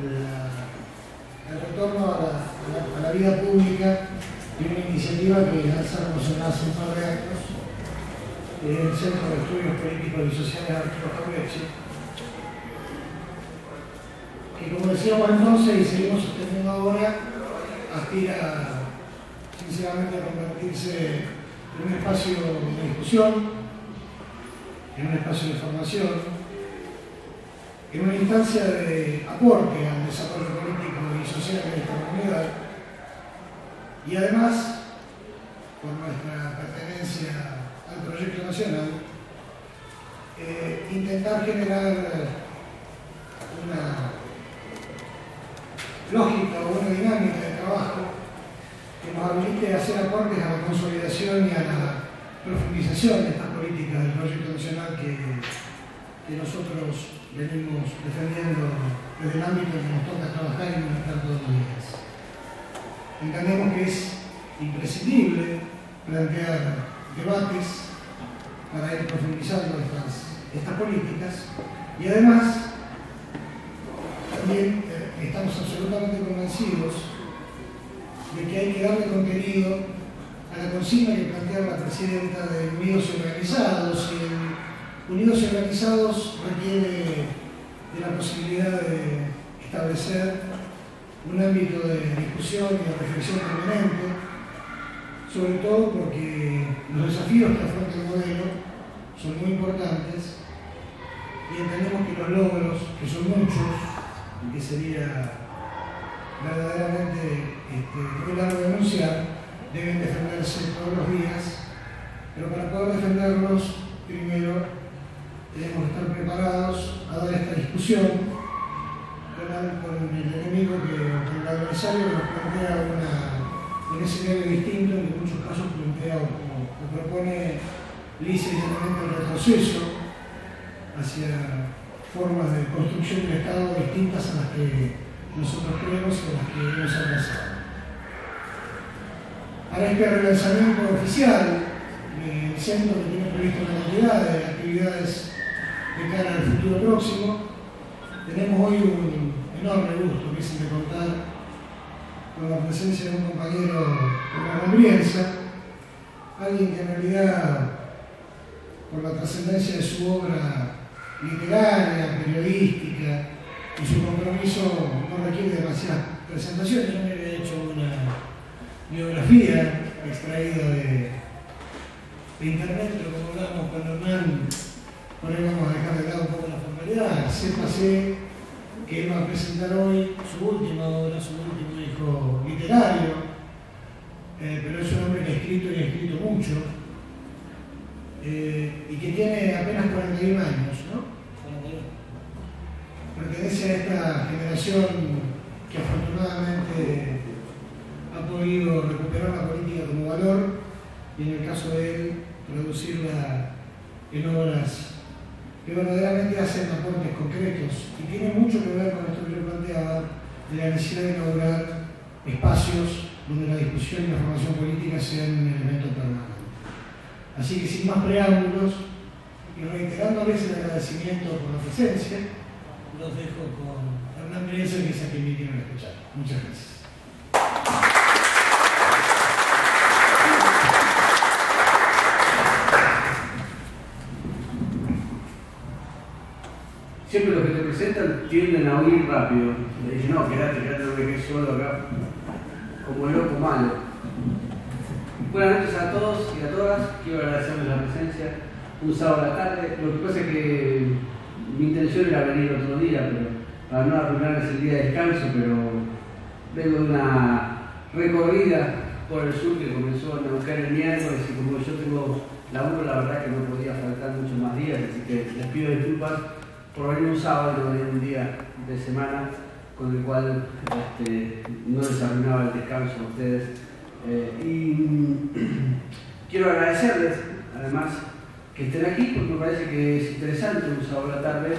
el retorno a la vida pública de una iniciativa que lanzamos hace un par de años en el Centro de Estudios Políticos y Sociales Arturo Jauretche, que, como decíamos entonces y seguimos sosteniendo ahora, aspira sinceramente a convertirse en un espacio de discusión, en un espacio de formación, en una instancia de aporte al desarrollo político y social de esta comunidad, y además, por nuestra pertenencia al proyecto nacional, intentar generar una lógica o una dinámica de trabajo que nos habilite a hacer aportes a la consolidación y a la profundización de estas políticas del proyecto nacional que nosotros venimos defendiendo desde el ámbito que nos toca trabajar y militar todos los días. Entendemos que es imprescindible plantear debates para ir profundizando estas políticas, y además también estamos absolutamente convencidos de que hay que darle contenido a la consigna que plantea la presidenta de Unidos y Organizados, y Unidos y Organizados requiere de la posibilidad de establecer un ámbito de discusión y de reflexión permanente, sobre todo porque los desafíos que afronta el modelo son muy importantes y entendemos que los logros, que son muchos, y que sería verdaderamente muy largo de anunciar, deben defenderse todos los días, pero para poder defenderlos, primero tenemos que estar preparados a dar esta discusión con el enemigo, con el adversario que nos plantea un escenario distinto, en muchos casos plantea o propone lisa y llanamente el retroceso hacia formas de construcción del Estado distintas a las que nosotros creemos y a las que hemos abrazado. Para este relanzamiento oficial, el centro que tiene previsto una cantidad de actividades de cara al futuro próximo, tenemos hoy un enorme gusto, que es el de contar con la presencia de un compañero de la Rambrienza, alguien que en realidad, por la trascendencia de su obra literaria, periodística y su compromiso, no requiere demasiadas presentaciones. Yo me había hecho una biografía extraída de internet, pero como hablábamos con Hernán, por ahí vamos a dejar de lado un poco la formalidad. Sépase que él va a presentar hoy su última obra, su último disco literario, pero es un hombre que ha escrito y ha escrito mucho, y que tiene apenas 41 años, ¿no? 41. Pertenece a esta generación que afortunadamente ha podido recuperar la política como valor, y en el caso de él, traducirla en obras que verdaderamente hacen aportes concretos, y tiene mucho que ver con esto que yo planteaba, de la necesidad de inaugurar espacios donde la discusión y la formación política sean un elemento permanente. Así que, sin más preámbulos, y reiterándoles el agradecimiento por la presencia, los dejo con Hernán Brienza, que es a quien me quieren escuchar. Muchas gracias. Siempre los que te presentan tienden a huir rápido. Le dicen, no, quédate, no me quedé solo acá, como loco malo. Buenas noches a todos y a todas. Quiero agradecerles la presencia un sábado a la tarde. Lo que pasa es que mi intención era venir otro día, pero para no arruinarles el día de descanso, pero vengo de una recorrida por el sur que comenzó en Neuquén el miércoles, y como yo tengo laburo, la verdad que no podía faltar muchos más días, así que les pido disculpas por venir un sábado y no venir un día de semana, con el cual no les arruinaba el descanso a ustedes. Y quiero agradecerles, además, que estén aquí, porque me parece que es interesante un sábado a la tarde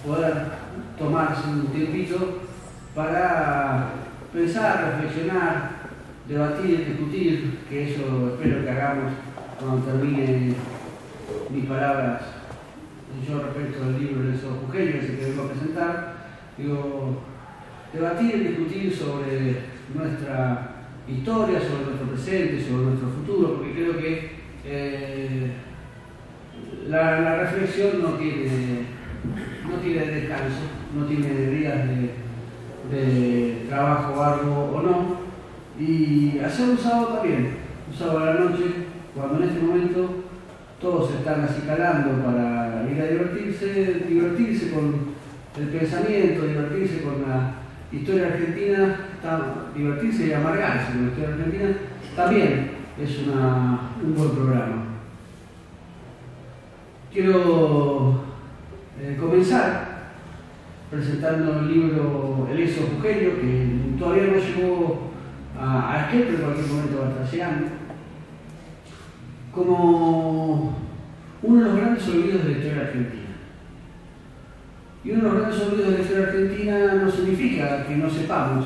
poder tomarse un tiempito para pensar, reflexionar, debatir, discutir, que eso espero que hagamos cuando termine mis palabras yo respecto del libro de esos Jujeños que vengo a presentar. Digo, debatir y discutir sobre nuestra historia, sobre nuestro presente, sobre nuestro futuro, porque creo que la reflexión no tiene descanso, no tiene días de trabajo arduo o no, y hacer un sábado también, un sábado a la noche, cuando en este momento todos están acicalando para ir a divertirse con el pensamiento, divertirse con la historia argentina, divertirse y amargarse con la historia argentina, también es un buen programa. Quiero comenzar presentando el libro El éxodo jujeño, que todavía no llegó a esquema, pero en cualquier momento va a estar llegando, como uno de los grandes olvidos de la historia argentina. Y uno de los grandes olvidos de la historia argentina no significa que no sepamos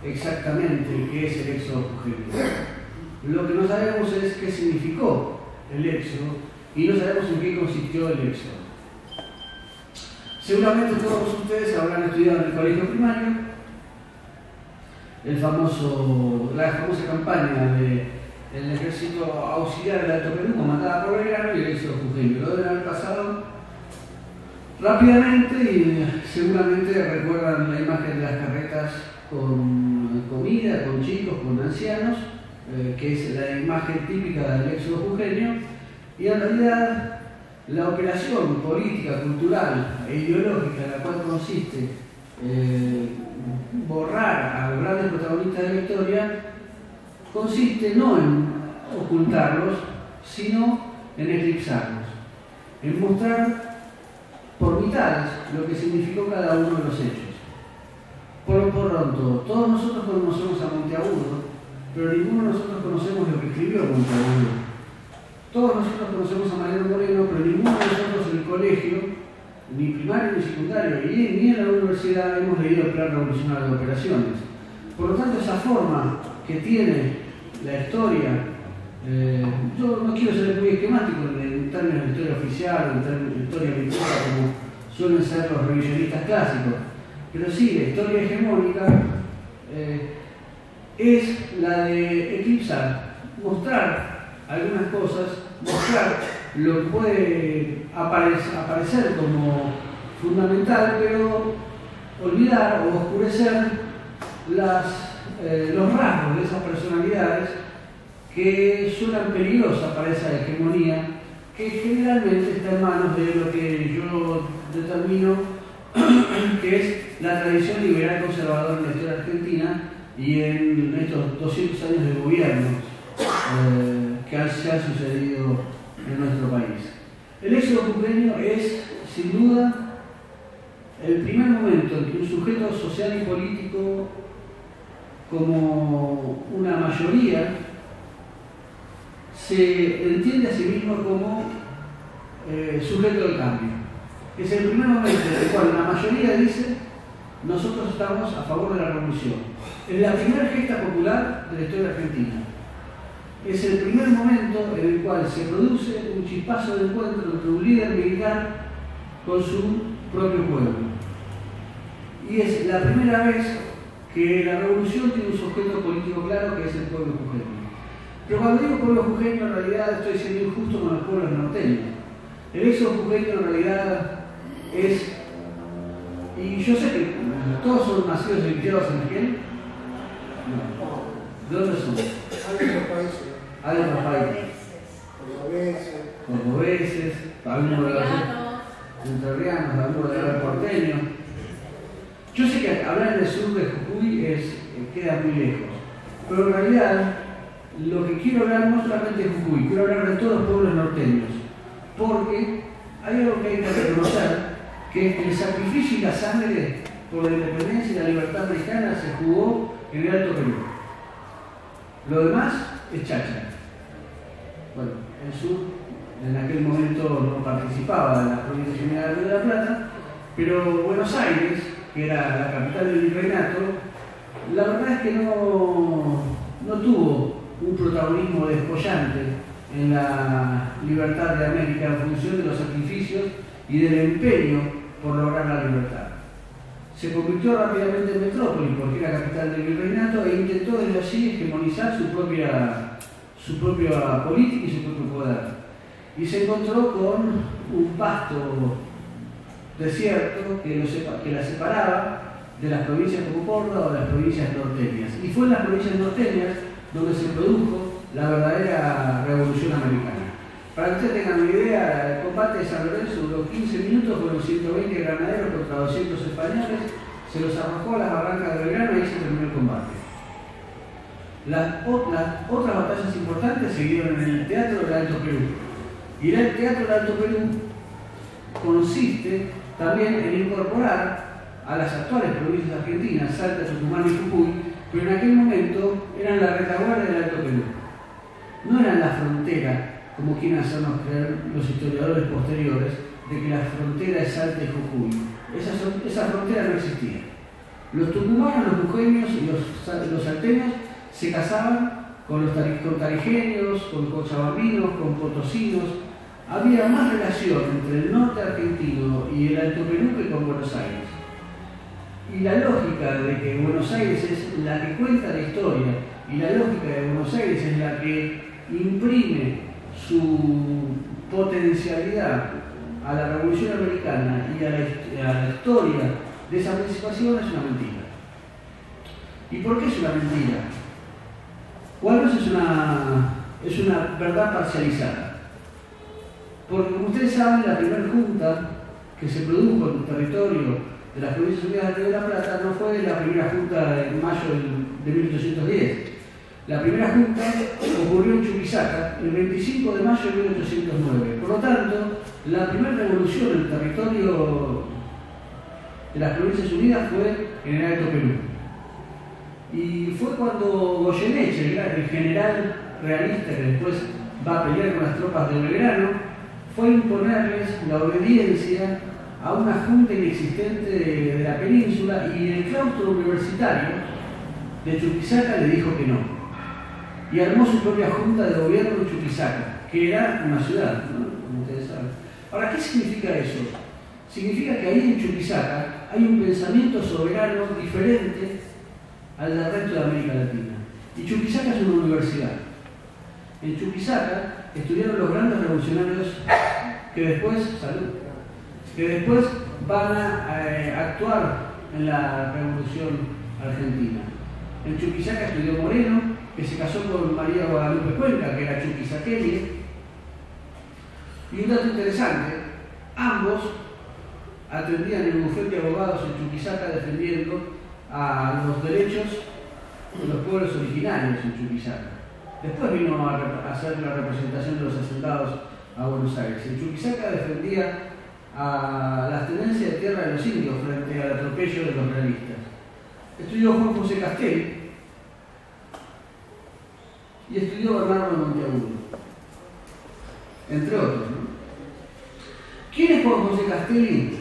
exactamente qué es el éxodo jujeño. Lo que no sabemos es qué significó el éxodo y no sabemos en qué consistió el éxodo. Seguramente todos ustedes habrán estudiado en el colegio primario la famosa campaña del ejército auxiliar del Alto Perú, comandada por Belgrano, y el éxodo jujeño. Lo deben haber pasado rápidamente y seguramente recuerdan la imagen de las carretas con comida, con chicos, con ancianos, que es la imagen típica del éxodo jujeño, y en realidad la operación política, cultural e ideológica en la cual consiste borrar a los grandes protagonistas de la historia consiste no en ocultarlos, sino en eclipsarlos, en mostrar por mitades lo que significó cada uno de los hechos. Por lo pronto, todos nosotros conocemos a Monteagudo, pero ninguno de nosotros conocemos lo que escribió Monteagudo. Todos nosotros conocemos a Mariano Moreno, pero ninguno de nosotros en el colegio, ni primario ni secundario, ni en la universidad hemos leído el Plan Revolucionario de Operaciones. Por lo tanto, esa forma que tiene la historia, yo no quiero ser muy esquemático en términos de historia oficial, en términos de historia militar, como suelen ser los revisionistas clásicos, pero sí, la historia hegemónica es la de eclipsar, mostrar algunas cosas, mostrar lo que puede aparecer como fundamental, pero olvidar o oscurecer los rasgos de esas personalidades que suenan peligrosas para esa hegemonía, que generalmente está en manos de lo que yo determino que es la tradición liberal conservadora en la historia argentina y en estos 200 años de gobierno que se han sucedido en nuestro país. El éxodo jujeño es, sin duda, el primer momento en que un sujeto social y político, como una mayoría, se entiende a sí mismo como sujeto del cambio. Es el primer momento en el cual la mayoría dice: nosotros estamos a favor de la revolución. Es la primera gesta popular de la historia argentina. Es el primer momento en el cual se produce un chispazo de encuentro entre un líder militar con su propio pueblo. Y es la primera vez que la revolución tiene un sujeto político claro, que es el pueblo jujeño. Pero cuando digo pueblo jujeño, en realidad estoy siendo injusto con los pueblos norteños. El éxodo jujeño en realidad es, y yo sé que todos son nacidos y criados en Argentina. No. ¿De dónde son? Hay otros países. Cordobeses, algunos de los entrerrianos, algunos de los porteños. Yo sé que hablar del sur de Jujuy queda muy lejos, pero en realidad lo que quiero hablar no solamente de Jujuy, quiero hablar de todos los pueblos norteños, porque hay algo que hay que reconocer, que el sacrificio y la sangre por la independencia y la libertad mexicana se jugó en el Alto Perú. Lo demás es cháchara. Bueno, el sur en aquel momento no participaba de la provincia general de La Plata, pero Buenos Aires, que era la capital del virreinato, la verdad es que no tuvo un protagonismo descollante en la libertad de América en función de los sacrificios y del empeño por lograr la libertad. se convirtió rápidamente en metrópoli porque era capital del virreinato e intentó desde allí hegemonizar su propia política y su propio poder. Y se encontró con un pasto desierto que la separaba de las provincias como Córdoba o de las provincias norteñas. Y fue en las provincias norteñas donde se produjo la verdadera revolución americana. Para que ustedes tengan una idea, el combate de San Lorenzo duró 15 minutos, fueron 120 granaderos contra 200 españoles, se los arrojó a las barrancas de Belgrano y ahí se terminó el combate. Las otras batallas importantes se dieron en el Teatro del Alto Perú. Y el Teatro del Alto Perú consiste también en incorporar a las actuales provincias argentinas, Salta, Tucumán y Jujuy, pero en aquel momento eran la retaguardia del Alto Perú. No eran la frontera, como quieren hacernos creer los historiadores posteriores, de que la frontera es Salta y Jujuy. Esa frontera no existía. Los tucumanos, los jujeños y los salteños se casaban con tarijeños, con cochabambinos, con potosinos. Había más relación entre el norte argentino y el Alto Perú que con Buenos Aires. Y la lógica de que Buenos Aires es la que cuenta la historia y la lógica de Buenos Aires es la que imprime su potencialidad a la Revolución Americana y a la historia de esa participación es una mentira. ¿Y por qué es una mentira? O al menos es una verdad parcializada. Porque como ustedes saben, la primera junta que se produjo en el territorio de las Provincias Unidas del Río de la Plata no fue la primera junta en mayo de 1810. La primera junta ocurrió en Chuquisaca el 25 de mayo de 1809. Por lo tanto, la primera revolución en el territorio de las Provincias Unidas fue en el Alto Perú. Y fue cuando Goyeneche, el general realista que después va a pelear con las tropas de Belgrano, fue a imponerles la obediencia a una junta inexistente de la península, y el claustro universitario de Chuquisaca le dijo que no. Y armó su propia junta de gobierno en Chuquisaca, que era una ciudad, ¿no? Como ustedes saben. Ahora, ¿qué significa eso? Significa que ahí en Chuquisaca hay un pensamiento soberano diferente al del resto de América Latina. Y Chuquisaca es una universidad. En Chuquisaca estudiaron los grandes revolucionarios que después van a actuar en la Revolución Argentina. En Chuquisaca estudió Moreno, que se casó con María Guadalupe Cuenca, que era chuquisaqueña. Y un dato interesante, ambos atendían en el bufete de abogados en Chuquisaca defendiendo a los derechos de los pueblos originarios en Chuquisaca. Después vino a hacer la representación de los asentados a Buenos Aires. En Chuquisaca defendía a las tenencias de tierra de los indios frente al atropello de los realistas. Estudió Juan José Castelli y estudió Bernardo de Monteagudo, entre otros, ¿no? ¿Quién es Juan José Castelli?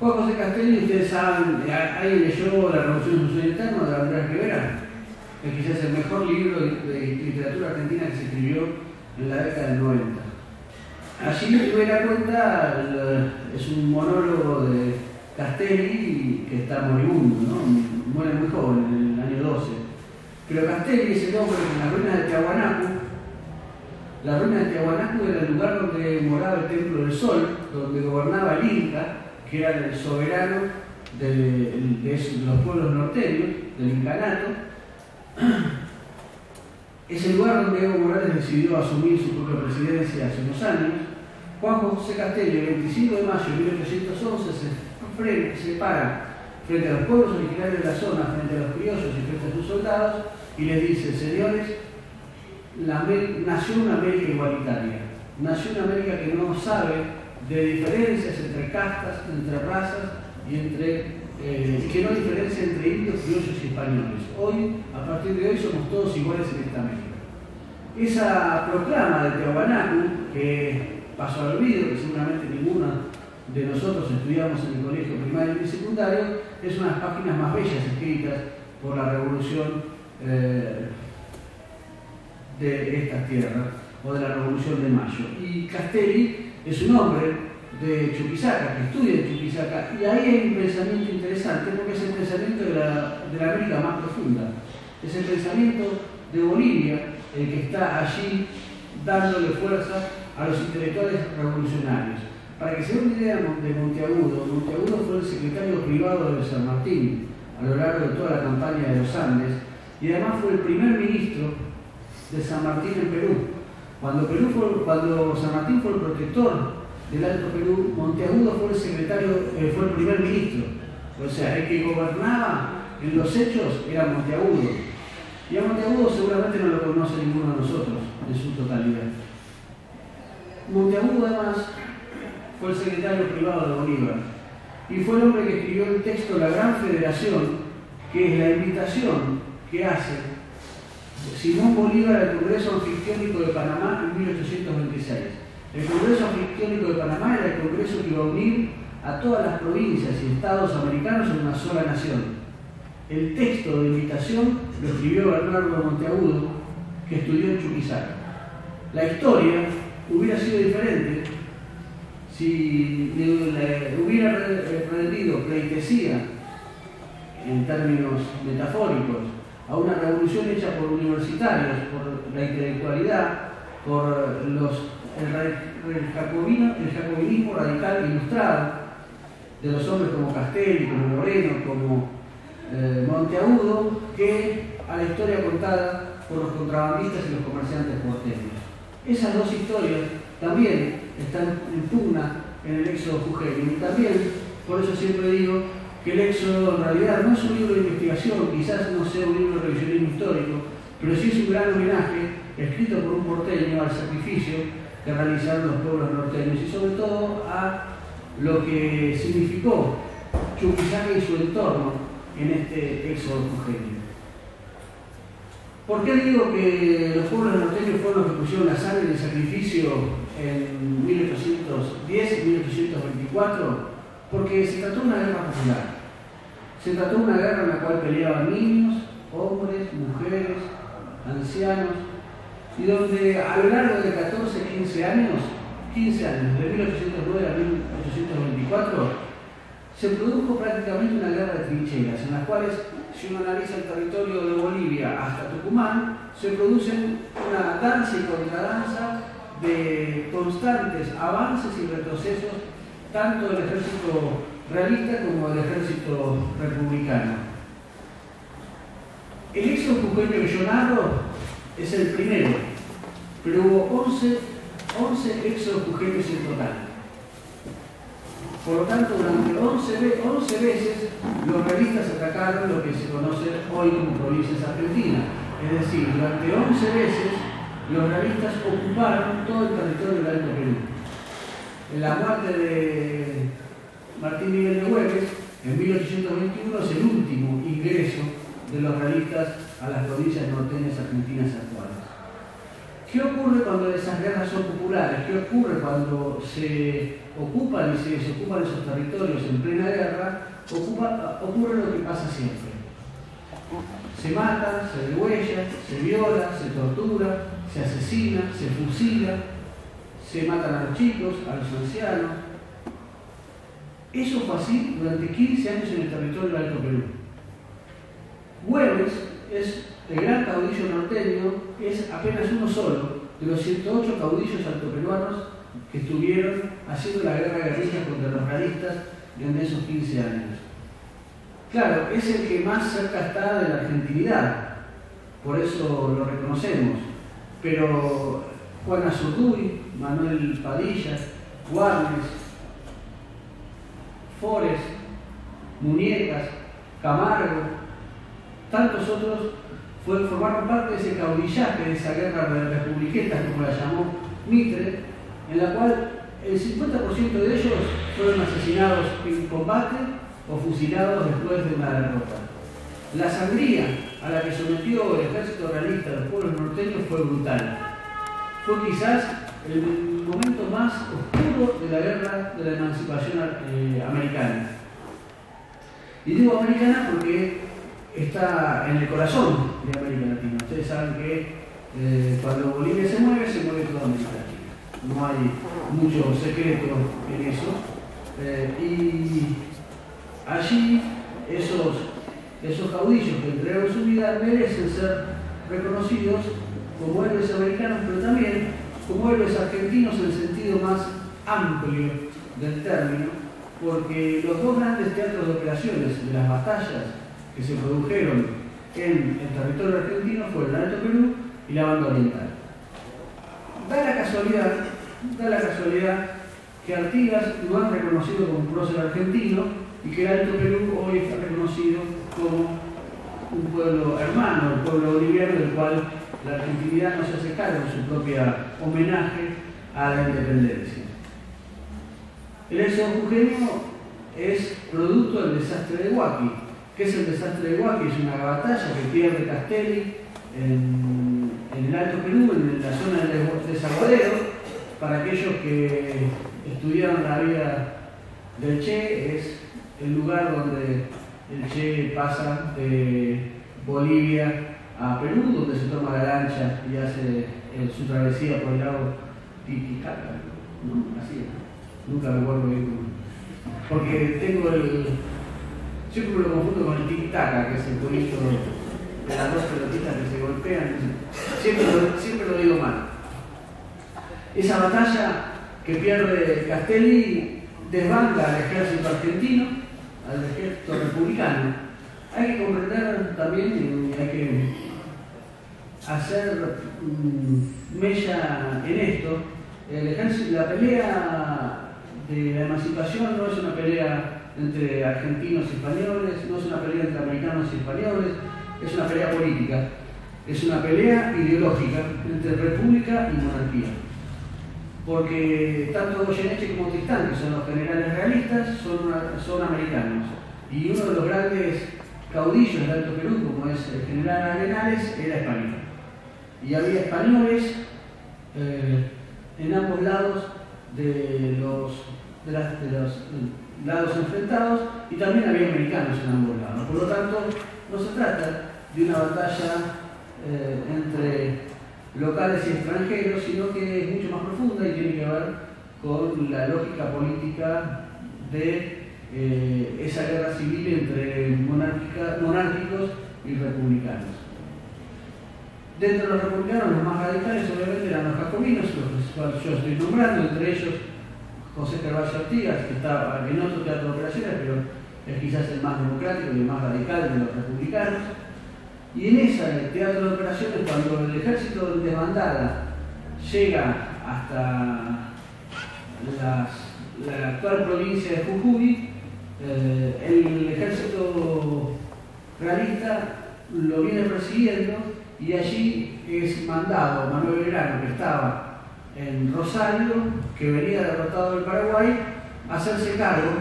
Juan José Castelli, ustedes saben, ahí leyó La Revolución Social Interna de Andrés Rivera, que quizás es el mejor libro de literatura argentina que se escribió en la década del 90. Allí Rivera cuenta, es un monólogo de Castelli que está moribundo, ¿no? Muere muy joven, en el año 12. Pero Castelli es el hombre que en las ruinas de Tiahuanacu, la ruina de Tiahuanacu era el lugar donde moraba el Templo del Sol, donde gobernaba el Inca, que era el soberano de los pueblos norteños, del incanato. Es el lugar donde Evo Morales decidió asumir su propia presidencia hace unos años. Juan José Castelli, el 25 de mayo de 1811, se para frente a los pueblos originarios de la zona, frente a los criollos y frente a sus soldados, y les dice: señores, nació una América igualitaria, nació una América que no sabe de diferencias entre castas, entre razas y que no diferencia entre indios, criollos y españoles. Hoy, a partir de hoy, somos todos iguales en esta América. Esa proclama de Tiahuanacu, que pasó al olvido, que seguramente ninguno de nosotros estudiamos en el colegio primario y secundario, es una de las páginas más bellas escritas por la Revolución de estas tierras, o de la Revolución de Mayo. Y Castelli es un hombre de Chuquisaca, que estudia en Chuquisaca, y ahí hay un pensamiento interesante porque es el pensamiento de la América más profunda. Es el pensamiento de Bolivia el que está allí dándole fuerza a los intelectuales revolucionarios. Para que se den una idea de Monteagudo, Monteagudo fue el secretario privado de San Martín a lo largo de toda la campaña de los Andes y además fue el primer ministro de San Martín en Perú. Cuando San Martín fue el protector del Alto Perú, Monteagudo fue el secretario, fue el primer ministro. O sea, el que gobernaba en los hechos era Monteagudo. Y a Monteagudo seguramente no lo conoce ninguno de nosotros en su totalidad. Monteagudo además fue el secretario privado de Bolívar y fue el hombre que escribió el texto La Gran Federación, que es la invitación que hace Simón Bolívar al Congreso Anfictiónico de Panamá en 1826. El Congreso Anfictiónico de Panamá era el congreso que iba a unir a todas las provincias y estados americanos en una sola nación. El texto de invitación lo escribió Bernardo Monteagudo, que estudió en Chuquisaca. La historia hubiera sido diferente si hubiera rendido pleitesía, en términos metafóricos, a una revolución hecha por universitarios, por la intelectualidad, por el jacobinismo radical ilustrado de los hombres como Castelli, como Moreno, como Monteagudo, que a la historia contada por los contrabandistas y los comerciantes porteños. Esas dos historias también están en pugna en el Éxodo jujeño y también, por eso siempre digo que el Éxodo en realidad no es un libro de investigación, quizás no sea un libro de revisionismo histórico, pero sí es un gran homenaje escrito por un porteño al sacrificio que realizaron los pueblos norteños y sobre todo a lo que significó Chuquisaca y su entorno en este Éxodo jujeño. ¿Por qué digo que los pueblos norteños fueron los que pusieron la sangre y el sacrificio en 1810 y 1824? Porque se trató de una guerra popular. Se trató de una guerra en la cual peleaban niños, hombres, mujeres, ancianos, y donde a lo largo de 14, 15 años, de 1809 a 1824, se produjo prácticamente una guerra de trincheras, en las cuales, si uno analiza el territorio de Bolivia hasta Tucumán, se producen una danza y contradanza de constantes avances y retrocesos, tanto del ejército realista como del ejército republicano. El éxodo jujeño que yo narro es el primero, pero hubo 11 éxodos jujeños en total. Por lo tanto, durante 11 veces los realistas atacaron lo que se conoce hoy como provincias argentinas. Es decir, durante 11 veces los realistas ocuparon todo el territorio del Alto Perú. En la muerte de Martín Miguel de Güemes, en 1821, es el último ingreso de los realistas a las provincias norteñas argentinas actuales. ¿Qué ocurre cuando esas guerras son populares? ¿Qué ocurre cuando se ocupan y se desocupan esos territorios en plena guerra? Ocurre lo que pasa siempre. Se mata, se degüella, se viola, se tortura, se asesina, se fusila, se matan a los chicos, a los ancianos. Eso fue así durante 15 años en el territorio del Alto Perú. Güemes es el gran caudillo norteño, es apenas uno solo de los 108 caudillos altoperuanos que estuvieron haciendo la guerra guerrilla contra los realistas en esos 15 años. Claro, es el que más cerca está de la argentinidad, por eso lo reconocemos, pero Juan Azurduy, Manuel Padilla, Guarnes, Forés, Muñecas, Camargo, tantos otros formaron parte de ese caudillaje, de esa guerra republiqueta, como la llamó Mitre, en la cual el 50% de ellos fueron asesinados en combate o fusilados después de una derrota. La sangría a la que sometió el ejército realista de los pueblos norteños fue brutal. Fue quizás el momento más oscuro de la guerra de la emancipación americana. Y digo americana porque está en el corazón de América Latina. Ustedes saben que cuando Bolivia se mueve toda América Latina. no hay mucho secreto en eso. Y allí esos caudillos que entregaron su vida merecen ser reconocidos como héroes americanos, pero también como héroes argentinos en el sentido más amplio del término, porque los dos grandes teatros de operaciones de las batallas que se produjeron en el territorio argentino fueron el Alto Perú y la Banda Oriental. Da la casualidad que Artigas lo han reconocido como un prócer argentino y que el Alto Perú hoy está reconocido como un pueblo hermano, el pueblo boliviano, del cual la argentinidad no se hace cargo en su propia homenaje a la independencia. El éxodo jujeño es producto del desastre de Huaki. ¿Qué es el desastre de Huaki? Es una batalla que pierde Castelli en el Alto Perú, en la zona del Desaguadero. Para aquellos que estudiaron la vida del Che, es el lugar donde el Che pasa de Bolivia a Perú, donde se toma la lancha y hace su travesía por el lago Titicaca, ¿no? Así es. Nunca me acuerdo bien. Porque siempre me lo confundo con el Titicaca, que es el jueguito de las dos pelotitas que se golpean. Siempre lo digo mal. Esa batalla que pierde Castelli desbanda al ejército argentino, al ejército republicano. Hay que comprender también, hay que hacer mella en esto. La pelea de la emancipación no es una pelea entre argentinos y españoles, no es una pelea entre americanos y españoles, es una pelea política, es una pelea ideológica entre república y monarquía. Porque tanto Goyeneche como Tristán, que son los generales realistas, son americanos. Y uno de los grandes caudillos del Alto Perú, como es el general Arenales, era español. Y había españoles en ambos lados de los lados enfrentados, y también había americanos en ambos lados. Por lo tanto, no se trata de una batalla entre locales y extranjeros, sino que es mucho más profunda y tiene que ver con la lógica política de esa guerra civil entre monárquicos y republicanos. Dentro de los republicanos, los más radicales obviamente eran los jacobinos, los cuales yo estoy nombrando, entre ellos José Carvalho Artigas, que estaba en otro teatro de operaciones, pero es quizás el más democrático y el más radical de los republicanos. Y en ese teatro de operaciones, cuando el ejército de desbandada llega hasta la actual provincia de Jujuy, el ejército realista lo viene persiguiendo, y allí es mandado Manuel Belgrano, que estaba en Rosario, que venía derrotado del Paraguay, a hacerse cargo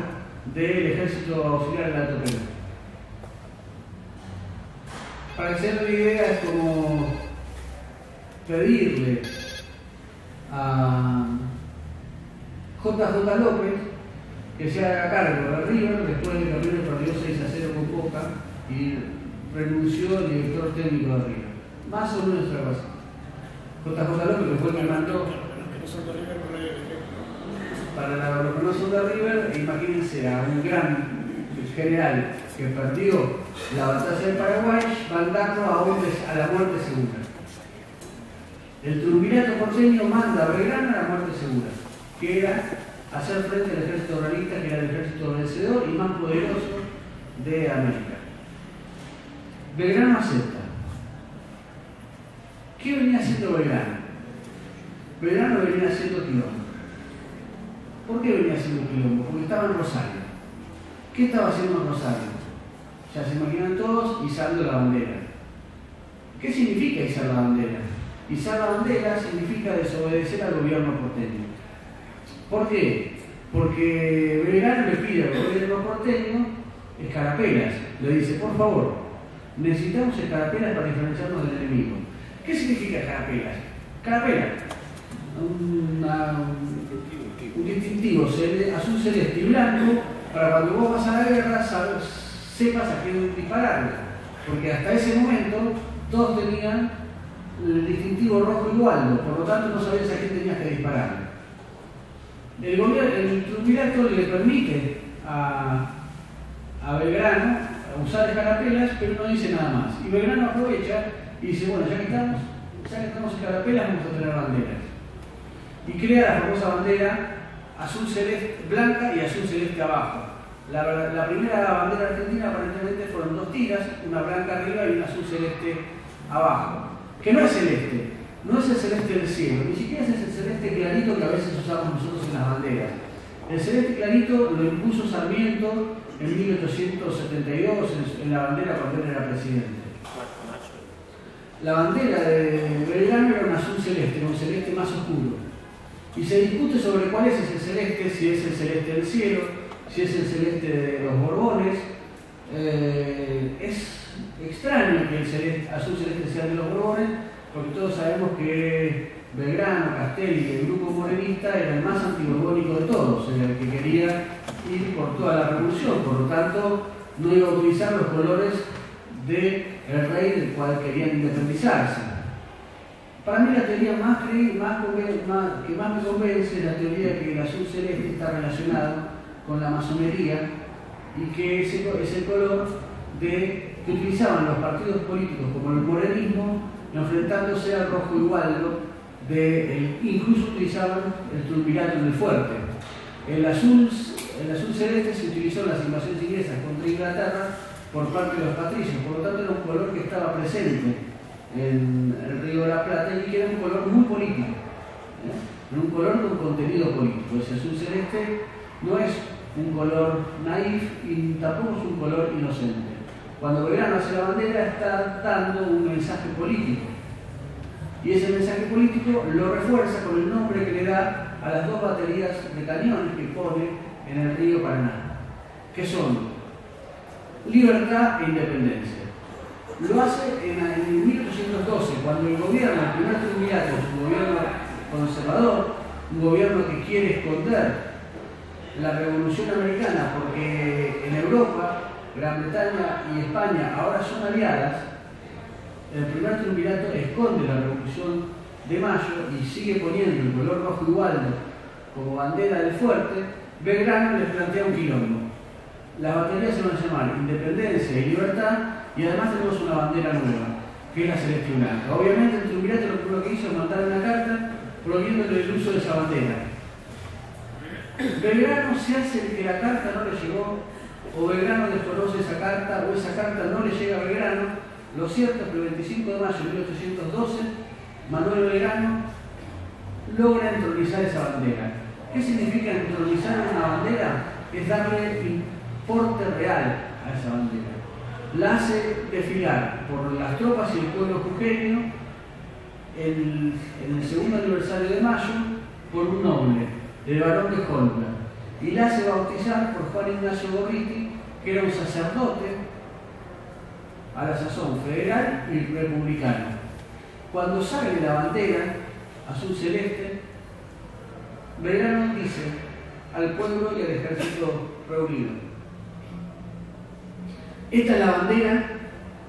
del ejército auxiliar del Alto Perú. Para que se den una idea, es como pedirle a JJ López que se haga cargo de River después de que River perdió 6-0 con Boca y renunció al director técnico de River. Más o menos algo así. JJ López, que fue el que mandó. Para los que no son de River, imagínense a un gran general que perdió la batalla del Paraguay, mandando a la muerte segura. El triunvirato porteño manda a Belgrano a la muerte segura, que era hacer frente al ejército realista, que era el ejército vencedor y más poderoso de América. Belgrano acepta. ¿Qué venía haciendo Belgrano? Belgrano venía haciendo quilombo. ¿Por qué venía haciendo quilombo? Porque estaba en Rosario. ¿Qué estaba haciendo en Rosario? Ya se imaginan todos, izando la bandera. ¿Qué significa izar la bandera? Izar la bandera significa desobedecer al gobierno porteño. ¿Por qué? Porque Belgrano le pide al gobierno porteño escarapelas. Le dice, por favor, necesitamos escarapelas para diferenciarnos del enemigo. ¿Qué significa escarapelas? Escarapela, un distintivo azul celeste y blanco, para cuando vos vas a la guerra sepas a quién dispararle. Porque hasta ese momento todos tenían el distintivo rojo igual, por lo tanto no sabías a quién tenías que dispararle. el triunvirato le permite a Belgrano usar escarapelas, pero no dice nada más. Y Belgrano aprovecha y dice, bueno, ya que estamos escarapelas, vamos a tener banderas. Y crea la famosa bandera azul celeste, blanca y azul celeste abajo. La primera bandera argentina aparentemente fueron dos tiras, una blanca arriba y una azul celeste abajo. Que no es celeste, no es el celeste del cielo, ni siquiera es el celeste clarito que a veces usamos nosotros en las banderas. El celeste clarito lo impuso Sarmiento en 1872 en la bandera cuando él era presidente. La bandera de Belgrano era un azul celeste, un celeste más oscuro. Y se discute sobre cuál es ese celeste, si es el celeste del cielo, si es el celeste de los Borbones. Es extraño que el celeste, azul celeste sea de los Borbones, porque todos sabemos que Belgrano, Castelli y el grupo morenista era el más antiborbónico de todos, era el que quería ir por toda la revolución, por lo tanto no iba a utilizar los colores del rey del cual querían independizarse. Para mí la teoría que más me convence es la teoría de que el azul celeste está relacionado con la masonería y que es el color que utilizaban los partidos políticos como el morenismo enfrentándose al rojo igualdo, incluso utilizaban el triunvirato en el fuerte. El azul celeste se utilizó en las invasiones inglesas contra Inglaterra por parte de los patricios, por lo tanto era un color que estaba presente en el Río de la Plata y que era un color muy político, un color con contenido político. Ese azul celeste no es un color naif y tampoco es un color inocente. Cuando Belgrano hace la bandera está dando un mensaje político y ese mensaje político lo refuerza con el nombre que le da a las dos baterías de cañones que pone en el río Paraná, que son libertad e independencia. Lo hace en 1812, cuando el gobierno, el primer triunvirato, es un gobierno conservador, un gobierno que quiere esconder la Revolución Americana, porque en Europa, Gran Bretaña y España ahora son aliadas. El primer triunvirato esconde la Revolución de Mayo y sigue poniendo el color rojo igualdo como bandera del fuerte. Belgrano les plantea un quilombo. Las baterías se van a llamar Independencia y Libertad, y además tenemos una bandera nueva, que es la celeste y blanca. Obviamente el triunvirato lo primero que hizo es mandar una carta prohibiéndole el uso de esa bandera. Belgrano se hace el que la carta no le llegó, o Belgrano desconoce esa carta, o esa carta no le llega a Belgrano. Lo cierto es que el 25 de mayo de 1812, Manuel Belgrano logra entronizar esa bandera. ¿Qué significa entronizar una bandera? Es darle porte real a esa bandera. La hace desfilar por las tropas y el pueblo jujeño en el segundo aniversario de mayo por un noble, el barón de Holmberg, y la hace bautizar por Juan Ignacio Gorriti, que era un sacerdote a la sazón federal y republicano. Cuando sale la bandera azul celeste, Belgrano dice al pueblo y al ejército reunido: esta es la bandera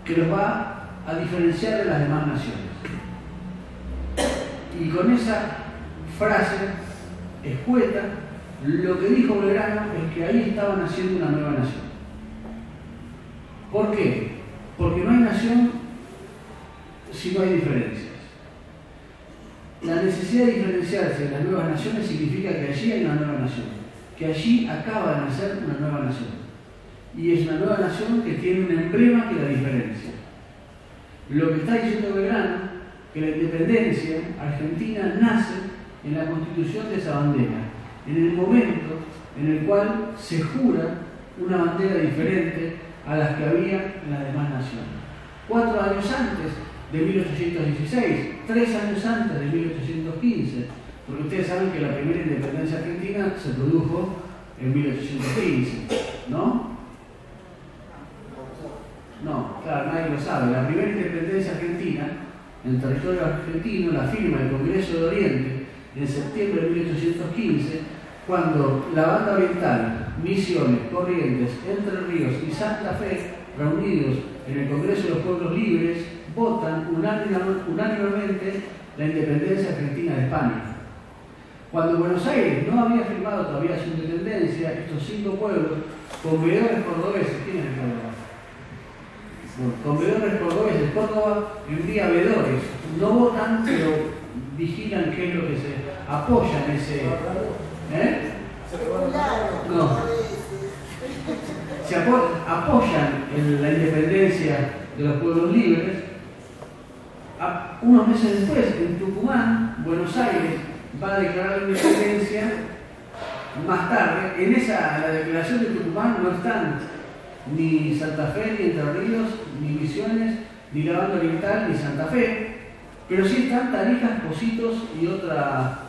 que los va a diferenciar de las demás naciones. Y con esa frase escueta, lo que dijo Belgrano es que ahí estaban haciendo una nueva nación. ¿Por qué? Porque no hay nación si no hay diferencias. La necesidad de diferenciarse de las nuevas naciones significa que allí hay una nueva nación, que allí acaba de nacer una nueva nación. Y es una nueva nación que tiene un emblema que la diferencia. Lo que está diciendo Belgrano, que la independencia argentina nace en la constitución de esa bandera, en el momento en el cual se jura una bandera diferente a las que había en las demás naciones. 4 años antes de 1816, 3 años antes de 1815, porque ustedes saben que la primera independencia argentina se produjo en 1815, ¿no? No, claro, nadie lo sabe. La primera independencia argentina, en territorio argentino, la firma el Congreso de Oriente en septiembre de 1815, cuando la banda oriental, Misiones, Corrientes, Entre Ríos y Santa Fe, reunidos en el Congreso de los Pueblos Libres, votan unánimemente la independencia argentina de España. Cuando Buenos Aires no había firmado todavía su independencia, estos 5 pueblos, con veedores cordobeses, ¿quién es el Córdoba? Bueno, con veedores cordobeses, Córdoba envía veedores, no votan, pero vigilan qué es lo que se apoya en ese... No. Se apoyan en la independencia de los pueblos libres. Unos meses después, en Tucumán, Buenos Aires va a declarar la independencia. Más tarde, en la declaración de Tucumán no están ni Santa Fe, ni Entre Ríos, ni Misiones, ni la Banda Oriental, ni Santa Fe, pero sí están Tarijas, Pocitos y otra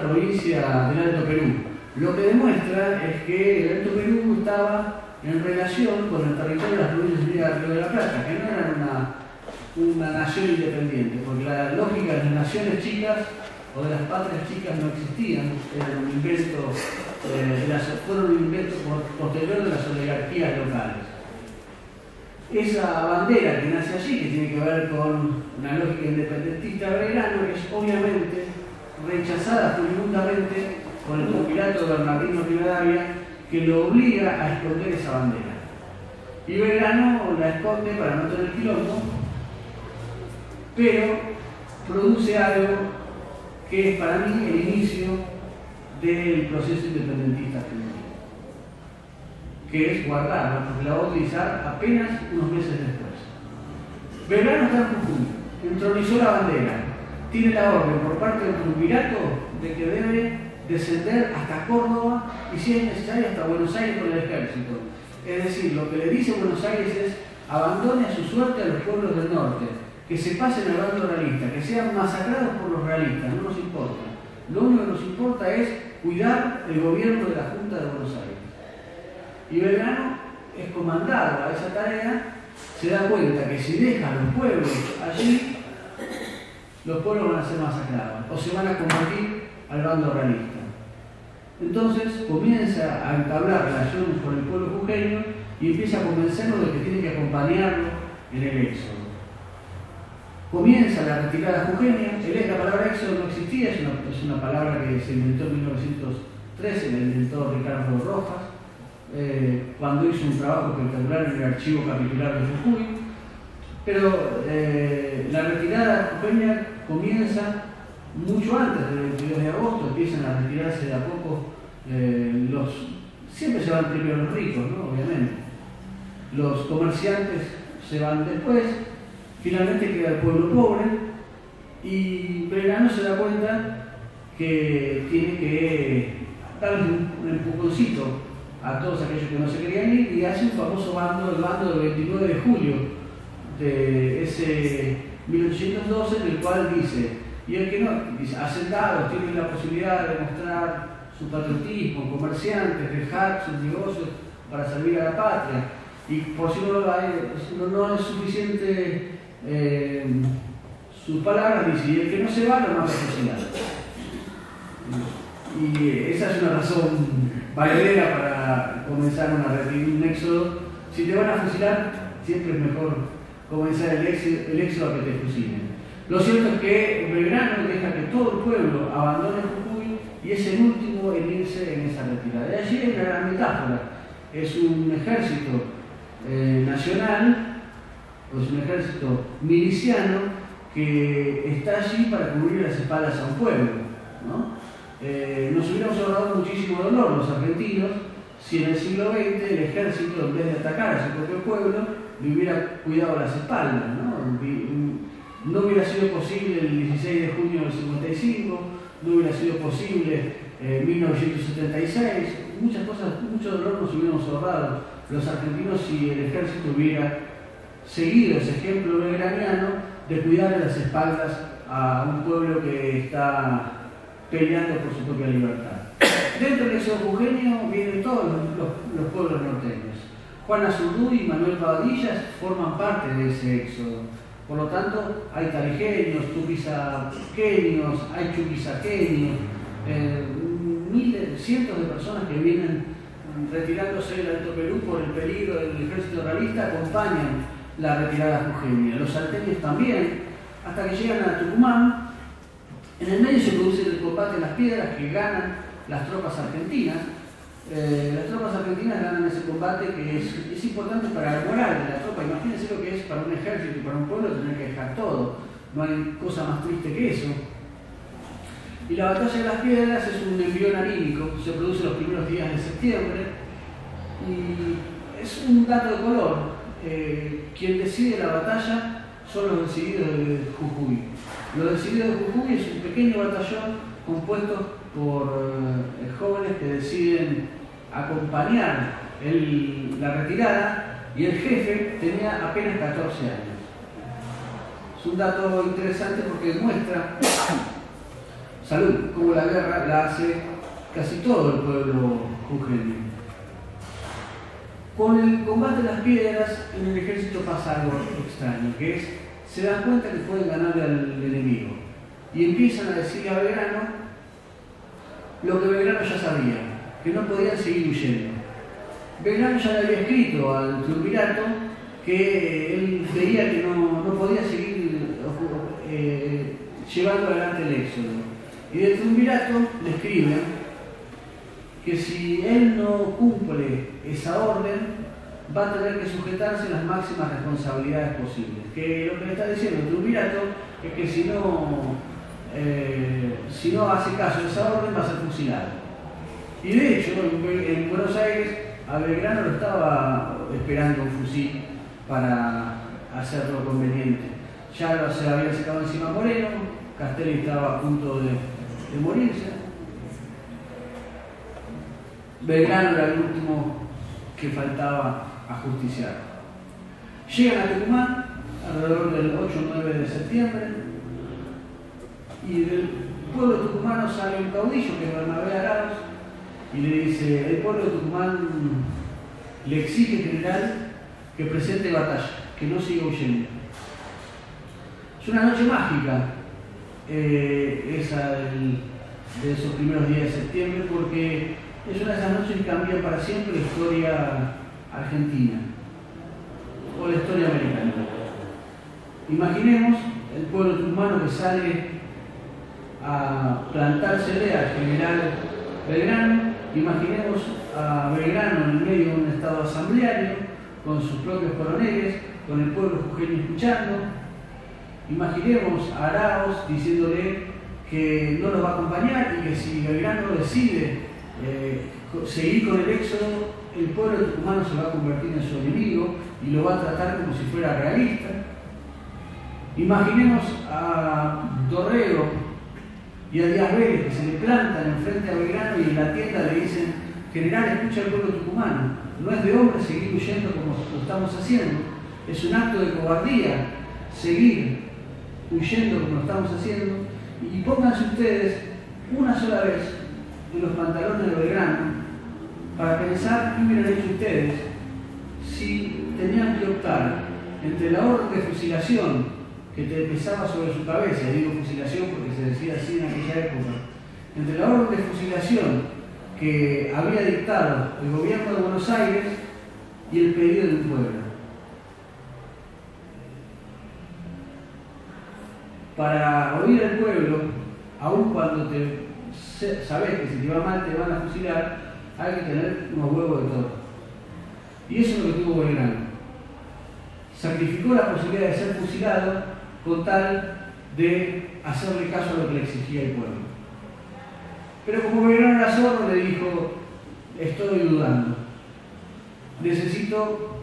provincia del Alto Perú. Lo que demuestra es que el Alto Perú estaba en relación con el territorio de las provincias unidas del Río de la Plata, que no eran una nación independiente, porque la lógica de las naciones chicas o de las patrias chicas no existían, eran un invento, fueron un invento posterior de las oligarquías locales. Esa bandera que nace allí, que tiene que ver con una lógica independentista de Belgrano, es obviamente rechazada furibundamente por el compilato de Bernardino Rivadavia, que lo obliga a esconder esa bandera. Y Belgrano la esconde para no tener quilombo, pero produce algo que es para mí el inicio del proceso independentista argentino, que es guardarla, porque la va a utilizar apenas unos meses después. Belgrano está en Jujuy, entronizó la bandera, tiene la orden por parte del triunvirato de que debe descender hasta Córdoba y, si es necesario, hasta Buenos Aires con el ejército. Es decir, lo que le dice Buenos Aires es: abandone a su suerte a los pueblos del norte, que se pasen al bando realista, que sean masacrados por los realistas, no nos importa. Lo único que nos importa es cuidar el gobierno de la Junta de Buenos Aires. Y Belgrano es comandado a esa tarea, se da cuenta que si deja a los pueblos allí, los pueblos van a ser masacrados o se van a convertir al bando realista. Entonces comienza a entablar relaciones con el pueblo jujeño y empieza a convencerlo de que tiene que acompañarlo en el éxodo. Comienza la retirada jujeña. La palabra éxodo no existía, es una palabra que se inventó en 1913, la inventó Ricardo Rojas, cuando hizo un trabajo espectacular en el archivo capitular de Jujuy. Pero la retirada jujeña comienza mucho antes del 22 de agosto, empiezan a retirarse de a poco siempre se van primero los ricos, ¿no? Obviamente. Los comerciantes se van después, finalmente queda el pueblo pobre y Belgrano se da cuenta que tiene que darle un empujoncito a todos aquellos que no se querían ir y hace un famoso bando, el bando del 29 de julio de ese 1812, en el cual dice: y el que no, dice, hacendados tienen la posibilidad de mostrar su patriotismo, comerciantes, dejar sus negocios para servir a la patria. Y por si no es suficiente sus palabras, dice: y el que no se va, lo mata a fusilar. Y esa es una razón valedera para comenzar un éxodo. Si te van a fusilar, siempre es mejor comenzar el éxodo a que te fusilen. Lo cierto es que Belgrano deja que todo el pueblo abandone Jujuy y es el último en irse en esa retirada. De allí es una gran metáfora. Es un ejército nacional, o es un ejército miliciano que está allí para cubrir las espaldas a un pueblo, ¿no? Nos hubiéramos ahorrado muchísimo dolor los argentinos si en el siglo XX el ejército, en vez de atacar a su propio pueblo, le hubiera cuidado las espaldas, ¿no? No hubiera sido posible el 16 de junio del 55, no hubiera sido posible 1976, muchas cosas, mucho dolor nos hubiéramos ahorrado los argentinos si el ejército hubiera seguido ese ejemplo belgraniano de cuidar las espaldas a un pueblo que está peleando por su propia libertad. Dentro del éxodo jujeño vienen todos los pueblos norteños. Juan Azurduy y Manuel Pavadillas forman parte de ese éxodo. Por lo tanto, hay tarijeños, tupisaqueños, hay chuquisaqueños, cientos de personas que vienen retirándose del Alto Perú por el peligro del ejército realista, acompañan la retirada jujeña. Los salteños también, hasta que llegan a Tucumán En el medio se produce el combate en las piedras que ganan las tropas argentinas. Las tropas argentinas ganan ese combate que es importante para el moral de la tropa. Imagínense lo que es para un ejército y para un pueblo tener que dejar todo. No hay cosa más triste que eso. Y la batalla de las piedras es un envión anímico, se produce los primeros días de septiembre y es un dato de color. Quien decide la batalla son los decididos de Jujuy. Los decididos de Jujuy es un pequeño batallón compuesto por jóvenes que deciden acompañar la retirada y el jefe tenía apenas 14 años. Es un dato interesante porque demuestra cómo la guerra la hace casi todo el pueblo jujeño. Con el combate de las piedras en el ejército pasa algo extraño, que es se dan cuenta que pueden ganarle al enemigo y empiezan a decirle a Belgrano lo que Belgrano ya sabía, que no podían seguir huyendo. Belgrano ya le había escrito al triunvirato que él veía que no podía seguir llevando adelante el éxodo. Y del triunvirato le escriben que si él no cumple esa orden, va a tener que sujetarse a las máximas responsabilidades posibles. Que lo que le está diciendo el triunvirato es que si no hace caso de esa orden, va a ser fusilado. Y de hecho, en Buenos Aires, a Belgrano lo estaba esperando un fusil para hacerlo conveniente. Ya se había sacado encima Moreno, Castelli estaba a punto de morirse. Belgrano era el último que faltaba ajusticiar. Llegan a Tucumán alrededor del 8 o 9 de septiembre y del pueblo tucumano sale un caudillo que es Bernabé Arauz y le dice: el pueblo de Tucumán le exige, general, que presente batalla, que no siga huyendo. Es una noche mágica esa de esos primeros días de septiembre, porque es una de esas noches que cambian para siempre la historia argentina o la historia americana. Imaginemos el pueblo tucumano que sale a plantársele al general Belgrano. Imaginemos a Belgrano en el medio de un estado asambleario, con sus propios coroneles, con el pueblo jujeño escuchando. Imaginemos a Arauz diciéndole que no los va a acompañar y que si Belgrano decide seguir con el éxodo, el pueblo tucumano se va a convertir en su enemigo y lo va a tratar como si fuera realista. Imaginemos a Dorrego y a Díaz Vélez que se le plantan enfrente a Belgrano y en la tienda le dicen: general, escucha al pueblo tucumano, no es de hombre seguir huyendo como lo estamos haciendo, es un acto de cobardía seguir huyendo como lo estamos haciendo, y pónganse ustedes una sola vez en los pantalones de Belgrano para pensar qué hubieran hecho ustedes si tenían que optar entre la orden de fusilación que te pesaba sobre su cabeza, digo fusilación porque se decía así en aquella época, entre la orden de fusilación que había dictado el gobierno de Buenos Aires y el pedido de un pueblo. Para oír al pueblo, aun cuando sabes que si te va mal te van a fusilar, hay que tener unos huevos de todo. Y eso es lo que tuvo Belgrano. Sacrificó la posibilidad de ser fusilado con tal de hacerle caso a lo que le exigía el pueblo. Pero como Belgrano era sordo, le dijo: estoy dudando. Necesito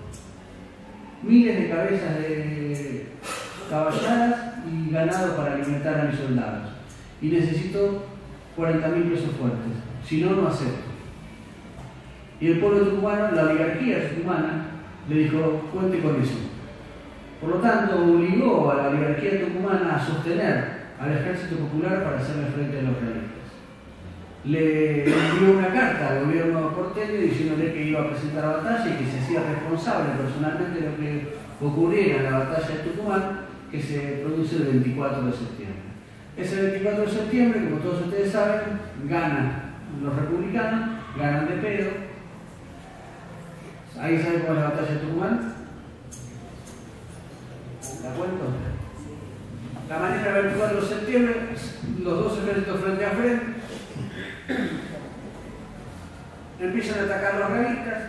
miles de cabezas de caballadas y ganado para alimentar a mis soldados. Y necesito 40.000 pesos fuertes. Si no, no acepto. Y el pueblo tucumano, la oligarquía tucumana, le dijo: cuente con eso. Por lo tanto, obligó a la oligarquía tucumana a sostener al ejército popular para hacerle frente a los realistas. Le envió una carta al gobierno porteño diciéndole que iba a presentar batalla y que se hacía responsable personalmente de lo que ocurriera en la batalla de Tucumán, que se produce el 24 de septiembre. Ese 24 de septiembre, como todos ustedes saben, ganan los republicanos, ganan de pedo. ¿Alguien sabe cómo es la batalla de Tucumán? ¿La cuento? La mañana del 24 de septiembre, los dos ejércitos frente a frente empiezan a atacar a los realistas.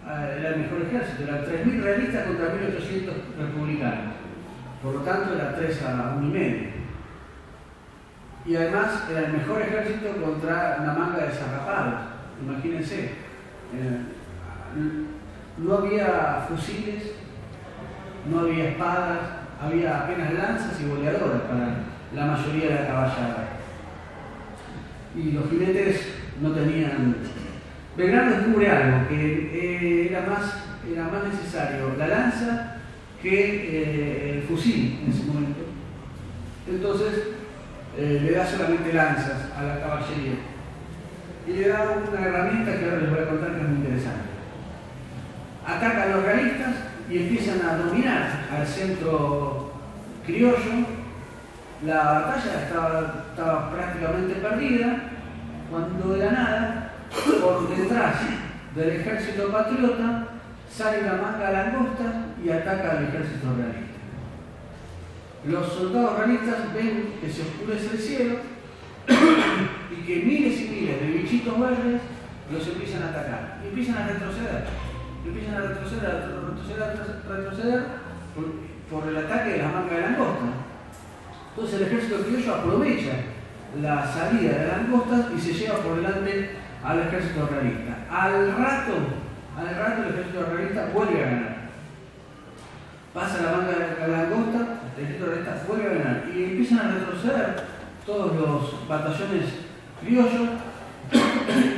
Era el mejor ejército, eran 3.000 realistas contra 1.800 republicanos. Por lo tanto, era 3 a 1,5. Y además, era el mejor ejército contra una manga de zarrapados. Imagínense. No había fusiles, no había espadas, había apenas lanzas y boleadoras para la mayoría de la caballada. Y los jinetes no tenían. Belgrano descubre algo, que era más necesario la lanza que el fusil en ese momento. Entonces le da solamente lanzas a la caballería y le da una herramienta que ahora les voy a contar que es muy interesante. Atacan a los realistas y empiezan a dominar al centro criollo. La batalla estaba prácticamente perdida cuando de la nada, por detrás del ejército patriota, sale una manga langosta y ataca al ejército realista. Los soldados realistas ven que se oscurece el cielo y que miles y miles de bichitos verdes los empiezan a atacar y empiezan a retroceder. Empiezan a retroceder por el ataque de la manga de langosta. Entonces el ejército criollo aprovecha la salida de langostas y se lleva por delante al ejército realista. Al rato el ejército realista vuelve a ganar. Pasa la manga de langosta, el ejército realista vuelve a ganar y empiezan a retroceder todos los batallones criollos.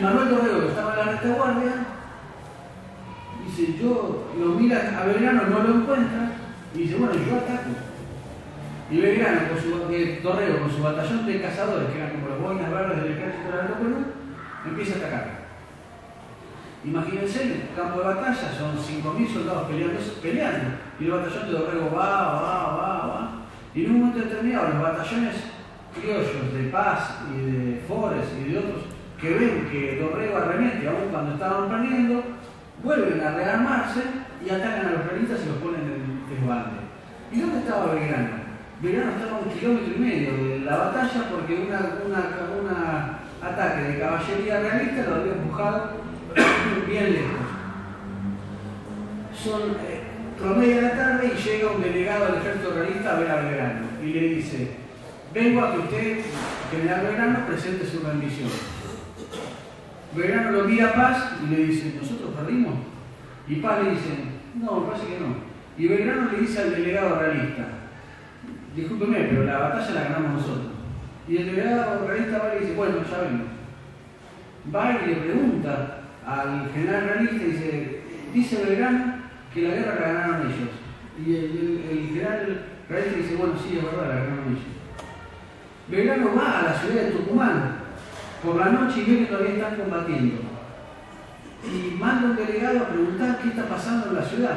Manuel Dorrego, que estaba en la retaguardia, dice, lo mira a Belgrano, no lo encuentra y dice, bueno, yo ataco. Y Belgrano, Dorrego, con su batallón de cazadores, que eran como las boinas verdes del ejército de la Perú, empieza a atacar. Imagínense, el campo de batalla son 5.000 soldados peleando, y el batallón de Dorrego va. Y en un momento determinado, los batallones criollos de Paz y de Forest y de otros que ven que Dorrego arremete, aún cuando estaban perdiendo, vuelven a rearmarse y atacan a los realistas y los ponen en desbande. ¿Y dónde estaba Belgrano? Belgrano estaba a 1,5 kilómetros de la batalla porque un ataque de caballería realista lo había empujado bien lejos. Promedia la tarde y llega un delegado del ejército realista a ver a Belgrano y le dice, vengo a que usted, general Belgrano, presente su rendición. Belgrano lo mira a Paz y le dice, ¿nosotros perdimos? Y Paz le dice, no, me parece que no. Y Belgrano le dice al delegado realista, discúlpeme, pero la batalla la ganamos nosotros. Y el delegado realista va y le dice, bueno, ya vengo. Va y le pregunta al general realista y dice Belgrano que la guerra la ganaron ellos. Y el general realista dice, bueno, sí, es verdad, la ganaron ellos. Belgrano va a la ciudad de Tucumán por la noche y ve que todavía están combatiendo. Y manda un delegado a preguntar qué está pasando en la ciudad.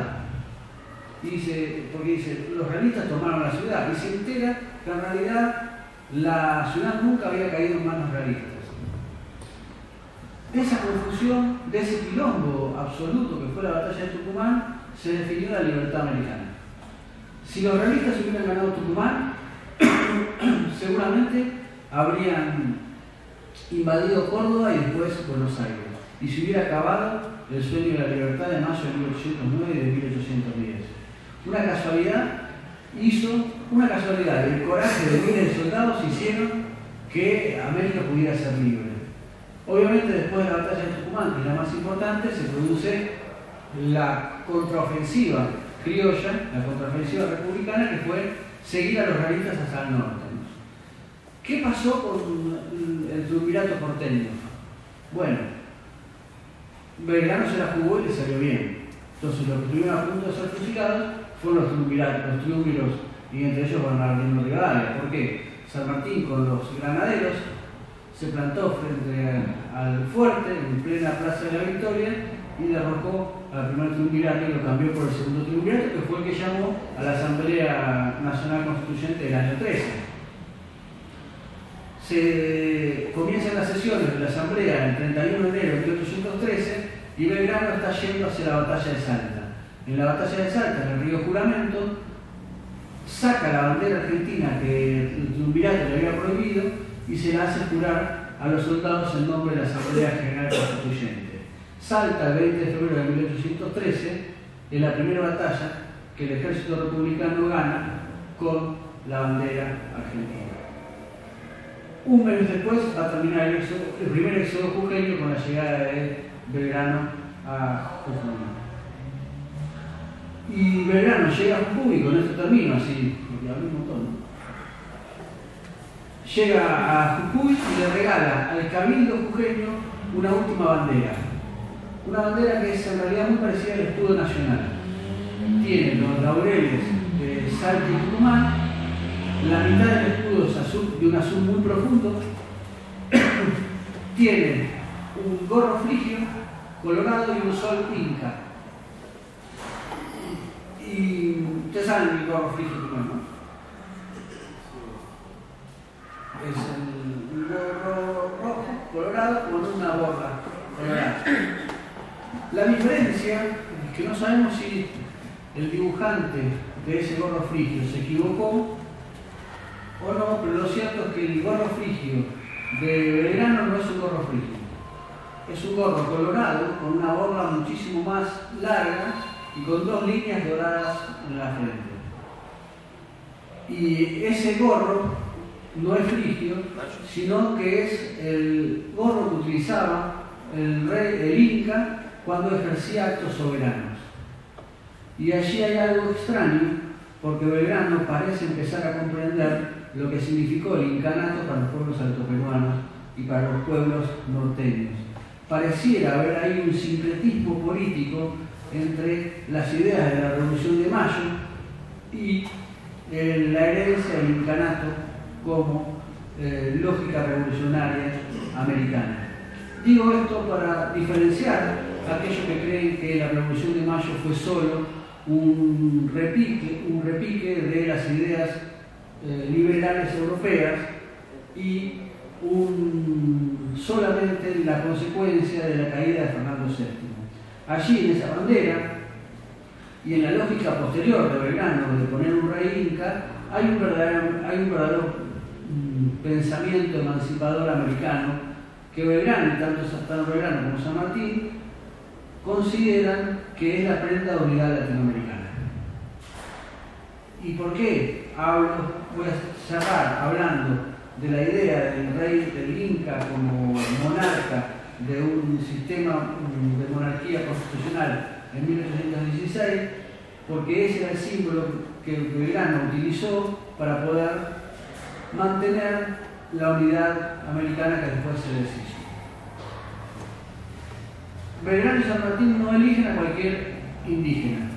Porque dice, los realistas tomaron la ciudad. Y se entera que en realidad la ciudad nunca había caído en manos realistas. De esa confusión, de ese quilombo absoluto que fue la batalla de Tucumán, se definió la libertad americana. Si los realistas hubieran ganado Tucumán, seguramente habrían invadido Córdoba y después Buenos Aires. Y se hubiera acabado el sueño de la libertad de mayo de 1809 y de 1810. Una casualidad, el coraje de miles de soldados hicieron que América pudiera ser libre. Obviamente después de la batalla de Tucumán, que es la más importante, se produce la contraofensiva criolla, la contraofensiva republicana, que fue seguir a los realistas hasta el norte. ¿Qué pasó con el triunvirato porteño? Bueno, Belgrano se la jugó y le salió bien. Entonces los que estuvieron a punto de ser fusilados fueron los triunviros, y entre ellos Bernardino Rivadavia. ¿Por qué? San Martín con los granaderos se plantó frente al fuerte en plena Plaza de la Victoria y derrocó al primer triunvirato y lo cambió por el segundo triunvirato, que fue el que llamó a la Asamblea Nacional Constituyente del año 13. Se comienzan las sesiones de la Asamblea el 31 de enero de 1813 y Belgrano está yendo hacia la batalla de Salta. En la batalla de Salta, en el río Juramento, saca la bandera argentina que el triunvirato le había prohibido y se la hace jurar a los soldados en nombre de la Asamblea General Constituyente. Salta el 20 de febrero de 1813 en la primera batalla que el ejército republicano gana con la bandera argentina. Un mes después va a terminar el primer éxodo jujeño con la llegada de Belgrano a Jujuy. Y Belgrano llega a Jujuy, con esto termino así, porque hablé un montón, ¿no? Llega a Jujuy y le regala al cabildo jujeño una última bandera. Una bandera que es en realidad muy parecida al escudo nacional. Tiene los laureles de Salta y Tucumán, la mitad del escudo es azul, de un azul muy profundo, tiene un gorro frigio colorado y un sol inca. Y ustedes saben el gorro frigio como es, ¿no? Es un gorro rojo colorado con una borla colorada. La diferencia es que no sabemos si el dibujante de ese gorro frigio se equivocó o no, pero lo cierto es que el gorro frigio de Belgrano no es un gorro frigio. Es un gorro colorado con una borla muchísimo más larga y con dos líneas doradas en la frente. Y ese gorro no es frigio, sino que es el gorro que utilizaba el Inca cuando ejercía actos soberanos. Y allí hay algo extraño, porque Belgrano parece empezar a comprender lo que significó el incanato para los pueblos altoperuanos y para los pueblos norteños. Pareciera haber ahí un sincretismo político entre las ideas de la Revolución de Mayo y la herencia del incanato como lógica revolucionaria americana. Digo esto para diferenciar a aquellos que creen que la Revolución de Mayo fue solo un repique de las ideas liberales europeas y solamente la consecuencia de la caída de Fernando VII. Allí en esa bandera y en la lógica posterior de Belgrano de poner un rey inca hay un verdadero pensamiento emancipador americano que Belgrano, y tanto Belgrano como San Martín, consideran que es la prenda de unidad latinoamericana. ¿Y por qué? Voy a cerrar hablando de la idea del rey del Inca como monarca de un sistema de monarquía constitucional en 1816, porque ese era el símbolo que Belgrano utilizó para poder mantener la unidad americana que después se deshizo. Belgrano y San Martín no eligen a cualquier indígena,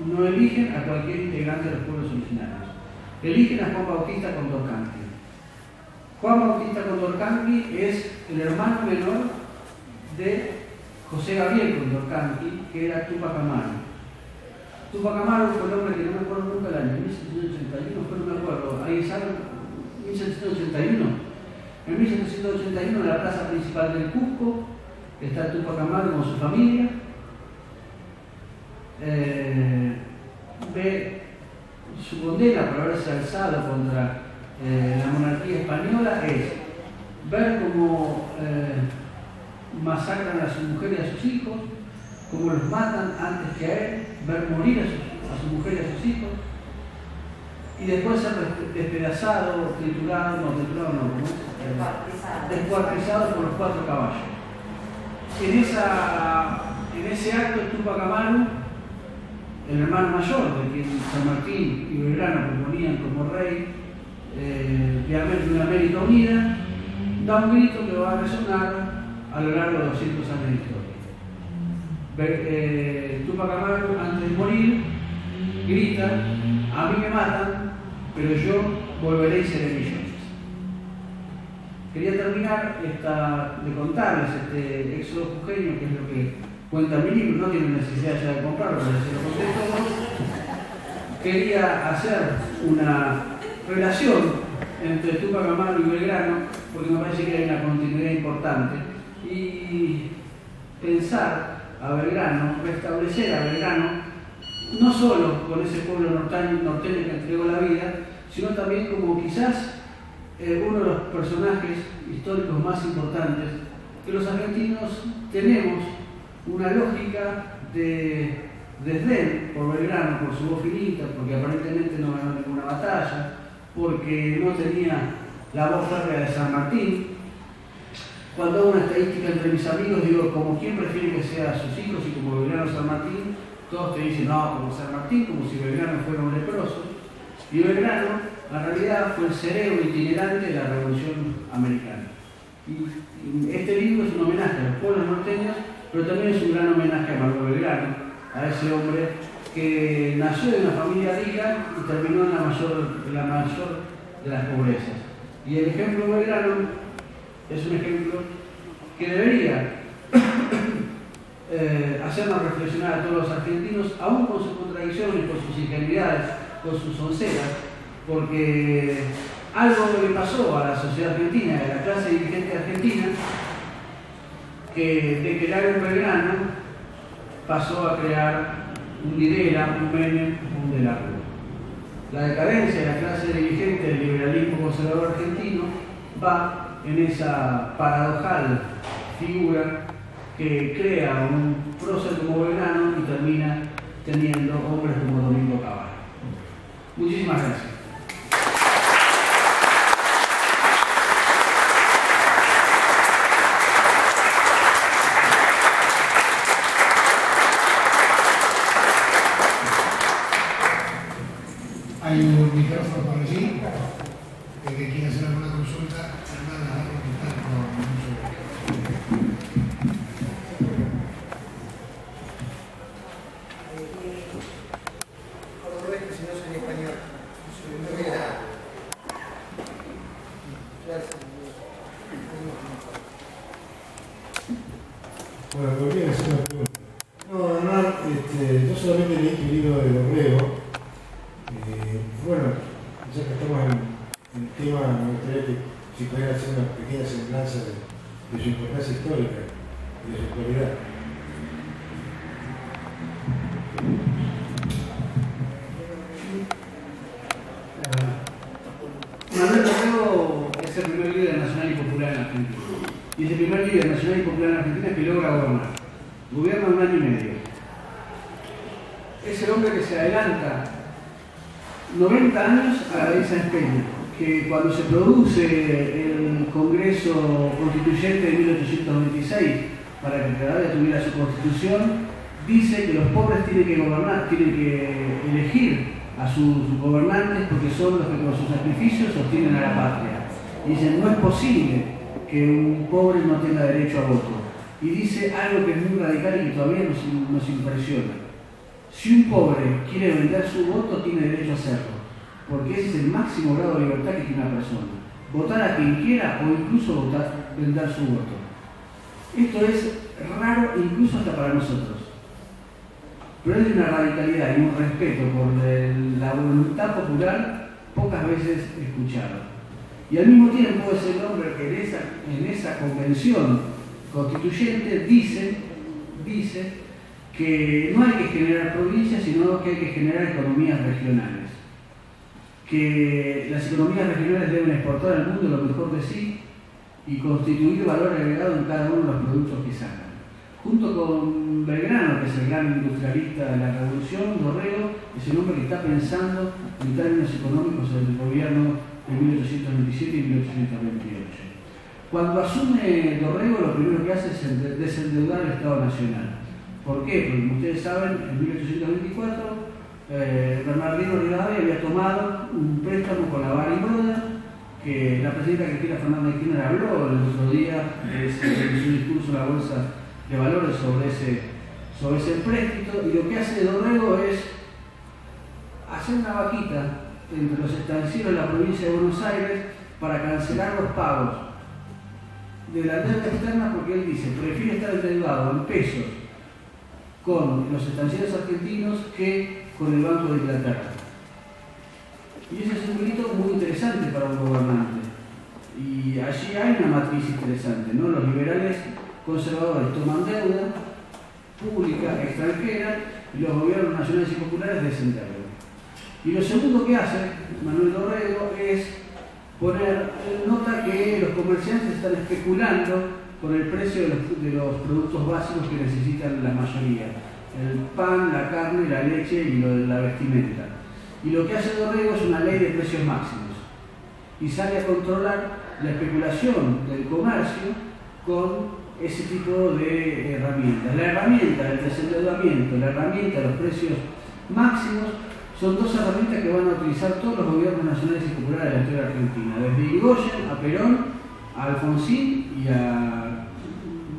no eligen a cualquier integrante de los pueblos originarios, eligen a Juan Bautista Condorcanqui. Juan Bautista Condorcanqui es el hermano menor de José Gabriel Condorcanqui, que era Túpac Amaru. Túpac Amaru fue el hombre que no me acuerdo nunca el año, 1781, no me acuerdo, ahí saben, 1781. En 1781 en la plaza principal del Cusco está Túpac Amaru con su familia. Ve su condena por haberse alzado contra la monarquía española es ver cómo masacran a sus mujeres y a sus hijos, cómo los matan antes que a él, ver morir a su mujer y a sus hijos, y después ser despedazado, descuartizado por los 4 caballos. En ese acto Túpac Amaru, el hermano mayor de quien San Martín y Belgrano proponían como rey de una América unida, da un grito que va a resonar a lo largo de 200 años de historia. Túpac Amaru, antes de morir, grita: a mí me matan, pero yo volveré y seré millones. Quería terminar de contarles este éxodo jujeño, que es lo que cuenta mi libro. No tienen necesidad ya de comprarlo, pero se lo conté todo. Quería hacer una relación entre Túpac Amaru y Belgrano, porque me parece que hay una continuidad importante, y pensar a Belgrano, restablecer a Belgrano no solo con ese pueblo norteño que entregó la vida, sino también como quizás uno de los personajes históricos más importantes, que los argentinos tenemos una lógica de desdén por Belgrano, por su voz finita, porque aparentemente no ganó ninguna batalla, porque no tenía la voz férrea de San Martín. Cuando hago una estadística entre mis amigos, digo, como quién prefiere que sea sus hijos y como Belgrano San Martín, todos te dicen, no, como San Martín, como si Belgrano fuera un leproso. Y Belgrano, en realidad, fue el cerebro itinerante de la Revolución Americana. Y este libro es un homenaje a los pueblos norteños, pero también es un gran homenaje a Manuel Belgrano, a ese hombre que nació de una familia rica y terminó en la mayor de las pobrezas. Y el ejemplo de Belgrano es un ejemplo que debería hacernos reflexionar a todos los argentinos, aún con sus contradicciones, con sus ingenuidades, con sus onceras, porque algo le pasó a la sociedad argentina, a la clase dirigente argentina, que de crear un Belgrano pasó a crear un Videla, un Menem, un De la Rúa. La decadencia de la clase dirigente del liberalismo conservador argentino va en esa paradojal figura que crea un prócer como Belgrano y termina teniendo hombres como Domingo Cavallo. Muchísimas gracias. Hay un micrófono por allí. El que quiera hacer alguna consulta, Hernán la va a contestar con mucho gusto. Cordobés, que si no soy español. No voy a... Gracias. Bueno, podría hacer una pregunta. No, Hernán, yo solamente leí tu libro de Dorrego. Bueno, ya que estamos en el tema, me gustaría que si pudieran hacer una pequeña semblanza de su importancia histórica y de su actualidad. Manuel Dorrego es el primer líder nacional y popular en Argentina. Y es el primer líder nacional y popular en Argentina que logra gobernar. Gobierna un año y medio. Es el hombre que se adelanta 90 años a la ley Sáenz Peña, que cuando se produce el Congreso Constituyente de 1826, para que cada vez tuviera su constitución, dice que los pobres tienen que gobernar, tienen que elegir a sus gobernantes porque son los que con sus sacrificios sostienen a la patria. Y dicen, no es posible que un pobre no tenga derecho a voto. Y dice algo que es muy radical y que todavía nos impresiona. Si un pobre quiere vender su voto, tiene derecho a hacerlo, porque ese es el máximo grado de libertad que tiene una persona. Votar a quien quiera o incluso vender su voto. Esto es raro incluso hasta para nosotros. Pero es de una radicalidad y un respeto por la voluntad popular pocas veces escuchado. Y al mismo tiempo es el hombre que en esa convención constituyente dice que no hay que generar provincias, sino que hay que generar economías regionales. Que las economías regionales deben exportar al mundo lo mejor de sí y constituir valor agregado en cada uno de los productos que sacan. Junto con Belgrano, que es el gran industrialista de la Revolución, Dorrego es el hombre que está pensando en términos económicos en el gobierno de 1827 y 1828. Cuando asume Dorrego, lo primero que hace es desendeudar el Estado Nacional. ¿Por qué? Porque como ustedes saben, en 1824 Bernardino Rivadavia había tomado un préstamo con la vara y broda, que la presidenta Cristina Fernández de Kirchner habló el otro día en su discurso en la Bolsa de Valores sobre ese préstamo, y lo que hace Dorrego es hacer una vaquita entre los estancieros de la provincia de Buenos Aires para cancelar los pagos de la deuda externa, porque él dice, prefiere estar endeudado en pesos con los estancieros argentinos que con el Banco de Inglaterra. Y ese es un grito muy interesante para un gobernante. Y allí hay una matriz interesante, ¿no? Los liberales conservadores toman deuda pública extranjera y los gobiernos nacionales y populares descenderlo. Y lo segundo que hace Manuel Dorrego es poner en nota que los comerciantes están especulando con el precio de los productos básicos que necesitan la mayoría: el pan, la carne, la leche y la vestimenta. Y lo que hace Dorrego es una ley de precios máximos y sale a controlar la especulación del comercio con ese tipo de herramientas. La herramienta del desendeudamiento, la herramienta de los precios máximos, son dos herramientas que van a utilizar todos los gobiernos nacionales y populares de la historia argentina, desde Irigoyen a Perón, a Alfonsín y al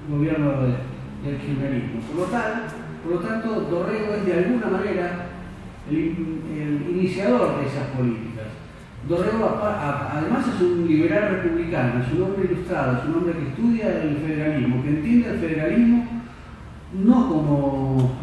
gobierno del kirchnerismo. Por lo tanto, Dorrego es de alguna manera el iniciador de esas políticas. Dorrego además es un liberal republicano, es un hombre ilustrado, es un hombre que estudia el federalismo, que entiende el federalismo no como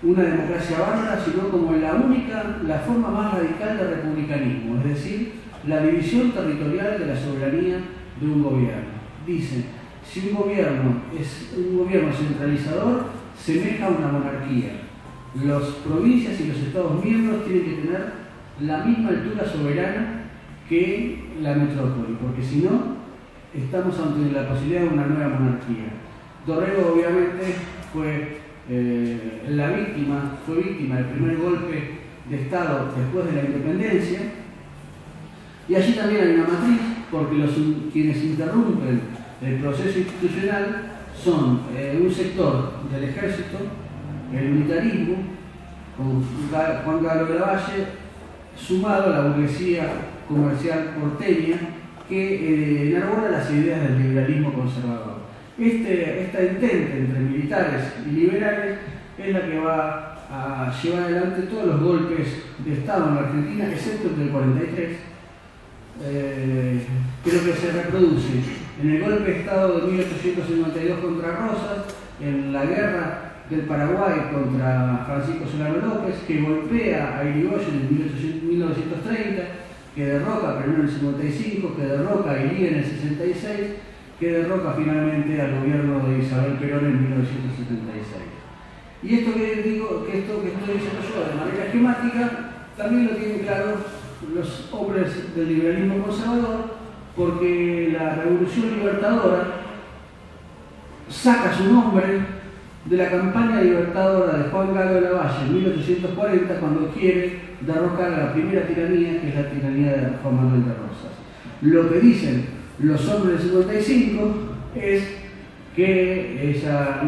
una democracia bárbara, sino como la forma más radical de republicanismo, es decir, la división territorial de la soberanía de un gobierno. Dice, si un gobierno es un gobierno centralizador, semeja a una monarquía. Las provincias y los estados miembros tienen que tener la misma altura soberana que la metrópoli, porque si no, estamos ante la posibilidad de una nueva monarquía. Dorrego obviamente fue víctima del primer golpe de Estado después de la independencia, y allí también hay una matriz, porque quienes interrumpen el proceso institucional son un sector del ejército, el militarismo, con Juan Carlos Lavalle, sumado a la burguesía comercial porteña que enarbola las ideas del liberalismo conservador. Esta entente entre militares y liberales es la que va a llevar adelante todos los golpes de Estado en la Argentina, excepto el del 43, creo que se reproduce en el golpe de Estado de 1852 contra Rosas, en la guerra del Paraguay contra Francisco Solano López, que golpea a Irigoyen en 1930, que derroca a Perón en el 55, que derroca a Ilía en el 66, que derroca finalmente al gobierno de Isabel Perón en 1976. Y esto que estoy diciendo yo de manera esquemática, también lo tienen claro los hombres del liberalismo conservador, porque la Revolución Libertadora saca su nombre de la campaña libertadora de Juan Galo de Lavalle en 1840, cuando quiere derrocar a la primera tiranía, que es la tiranía de Juan Manuel de Rosas. Lo que dicen los hombres del 55 es que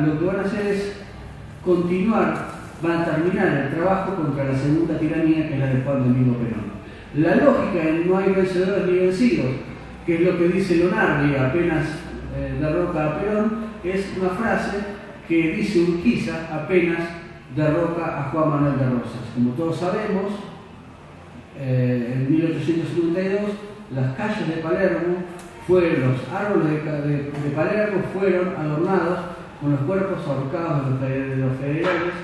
lo que van a hacer es van a terminar el trabajo contra la segunda tiranía, que es la de Juan Domingo Perón. La lógica en No hay vencedores ni vencidos, que es lo que dice Lonardi apenas derroca a Perón, es una frase que dice Urquiza apenas derroca a Juan Manuel de Rosas. Como todos sabemos, en 1852 las calles de Palermo los árboles de Palermo fueron adornados con los cuerpos ahorcados de los federales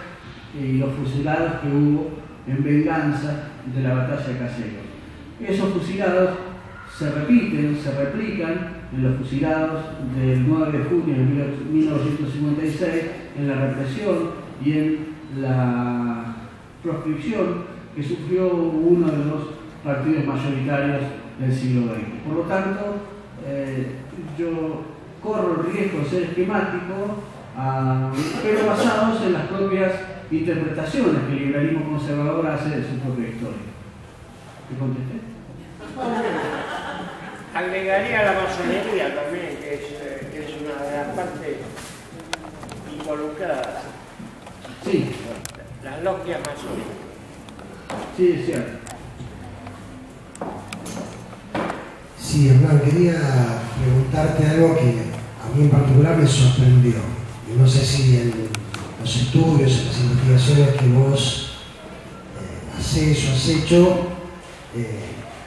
y los fusilados que hubo en venganza de la batalla de Caseros. Esos fusilados se replican en los fusilados del 9 de junio de 1956, en la represión y en la proscripción que sufrió uno de los partidos mayoritarios del siglo XX. Por lo tanto, yo corro el riesgo de ser esquemático, pero basados en las propias interpretaciones que el liberalismo conservador hace de su propia historia. ¿Te contesté? Agregaría la masonería también, que es una de las partes involucradas. Sí. Las logias masónicas. Sí, es cierto. Sí, Hernán, quería preguntarte algo que a mí en particular me sorprendió. Y no sé si en los estudios, en las investigaciones que vos haces o has hecho,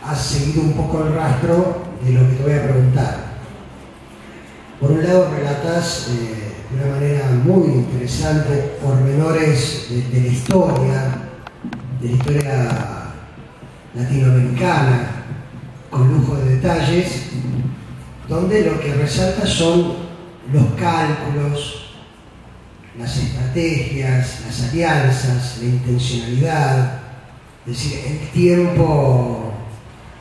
has seguido un poco el rastro de lo que te voy a preguntar. Por un lado, relatás de una manera muy interesante pormenores de la historia latinoamericana, con lujo de detalles, donde lo que resalta son los cálculos, las estrategias, las alianzas, la intencionalidad, es decir, el tiempo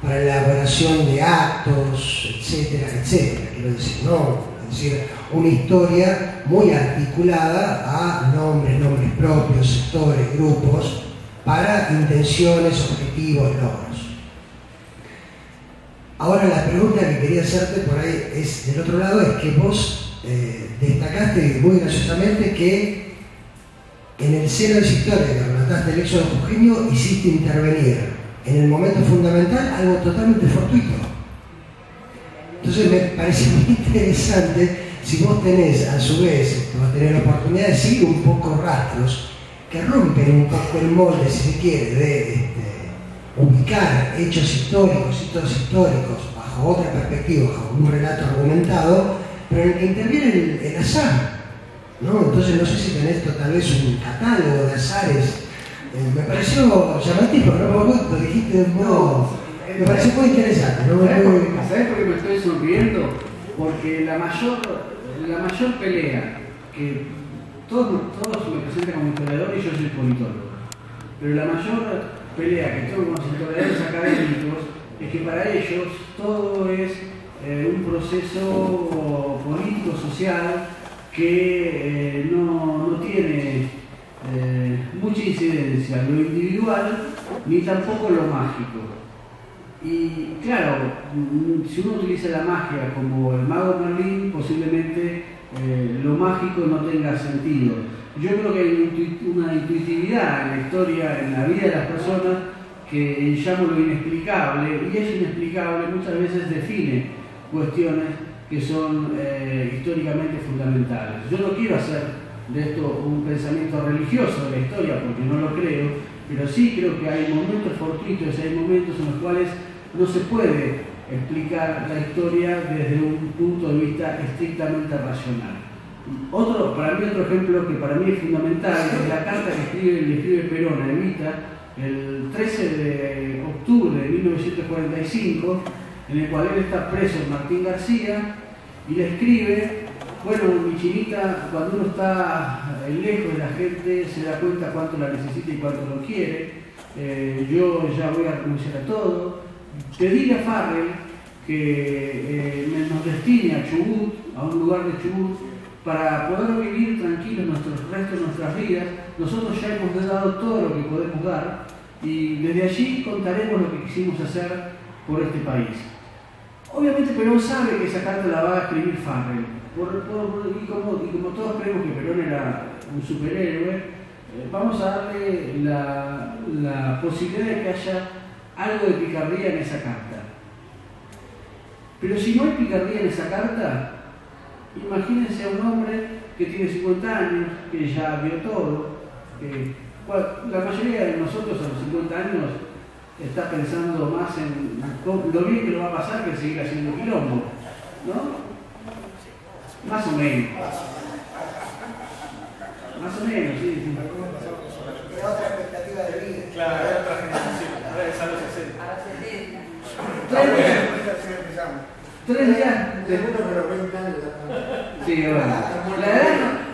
para la elaboración de actos, etcétera, etcétera, quiero decir, ¿no? Es decir, una historia muy articulada a nombres propios, sectores, grupos, para intenciones, objetivos, logros. Ahora la pregunta que quería hacerte por ahí es, del otro lado, es que vos destacaste muy graciosamente que en el seno de esa historia que relataste el éxodo jujeño hiciste intervenir en el momento fundamental algo totalmente fortuito. Entonces me parece muy interesante si vos tenés, a su vez, vas a tener la oportunidad de seguir un poco rastros que rompen un poco el molde, si se quiere, de ubicar hechos históricos, hitos históricos, bajo otra perspectiva, bajo un relato argumentado, pero en el que interviene el azar, ¿no? Entonces no sé si tenés tal vez un catálogo de azares. Me pareció llamativo, ¿no? Vos lo dijiste de un modo... Me pareció muy interesante, ¿no? ¿Sabés por qué me estoy sonriendo? Porque la mayor pelea que todos me presentan como historiador y yo soy politólogo, pero la mayor pelea que tengo con los historiadores académicos es que para ellos todo es un proceso político, social, que no tiene mucha incidencia en lo individual ni tampoco en lo mágico. Y claro, si uno utiliza la magia como el mago Merlín, posiblemente lo mágico no tenga sentido. Yo creo que hay una intuitividad en la historia, en la vida de las personas, que llamo lo inexplicable, y es inexplicable muchas veces define cuestiones que son históricamente fundamentales. Yo no quiero hacer de esto un pensamiento religioso de la historia, porque no lo creo, pero sí creo que hay momentos fortuitos, hay momentos en los cuales no se puede explicar la historia desde un punto de vista estrictamente racional. Para mí otro ejemplo que para mí es fundamental es la carta que le escribe Perón a Evita el 13 de octubre de 1945, en el cual él está preso en Martín García, y le escribe: bueno, mi chinita, cuando uno está lejos de la gente se da cuenta cuánto la necesita y cuánto lo quiere, yo ya voy a renunciar a todo, pedirle a Farrell que nos destine a Chubut, a un lugar de Chubut, para poder vivir tranquilos nuestros restos de nuestras vidas. Nosotros ya hemos dado todo lo que podemos dar y desde allí contaremos lo que quisimos hacer por este país. Obviamente Perón sabe que esa carta la va a escribir Farrell, y como todos creemos que Perón era un superhéroe, vamos a darle la posibilidad de que haya algo de picardía en esa carta. Pero si no hay picardía en esa carta, imagínense a un hombre que tiene 50 años, que ya vio todo. La mayoría de nosotros a los 50 años está pensando más en lo bien que lo va a pasar que seguir haciendo quilombo, ¿no? Más o menos. Más o menos, sí. Otra expectativa de vida. Claro, otra generación. Ahora es a los 60. A Está bueno. 3 días. Sí, bueno.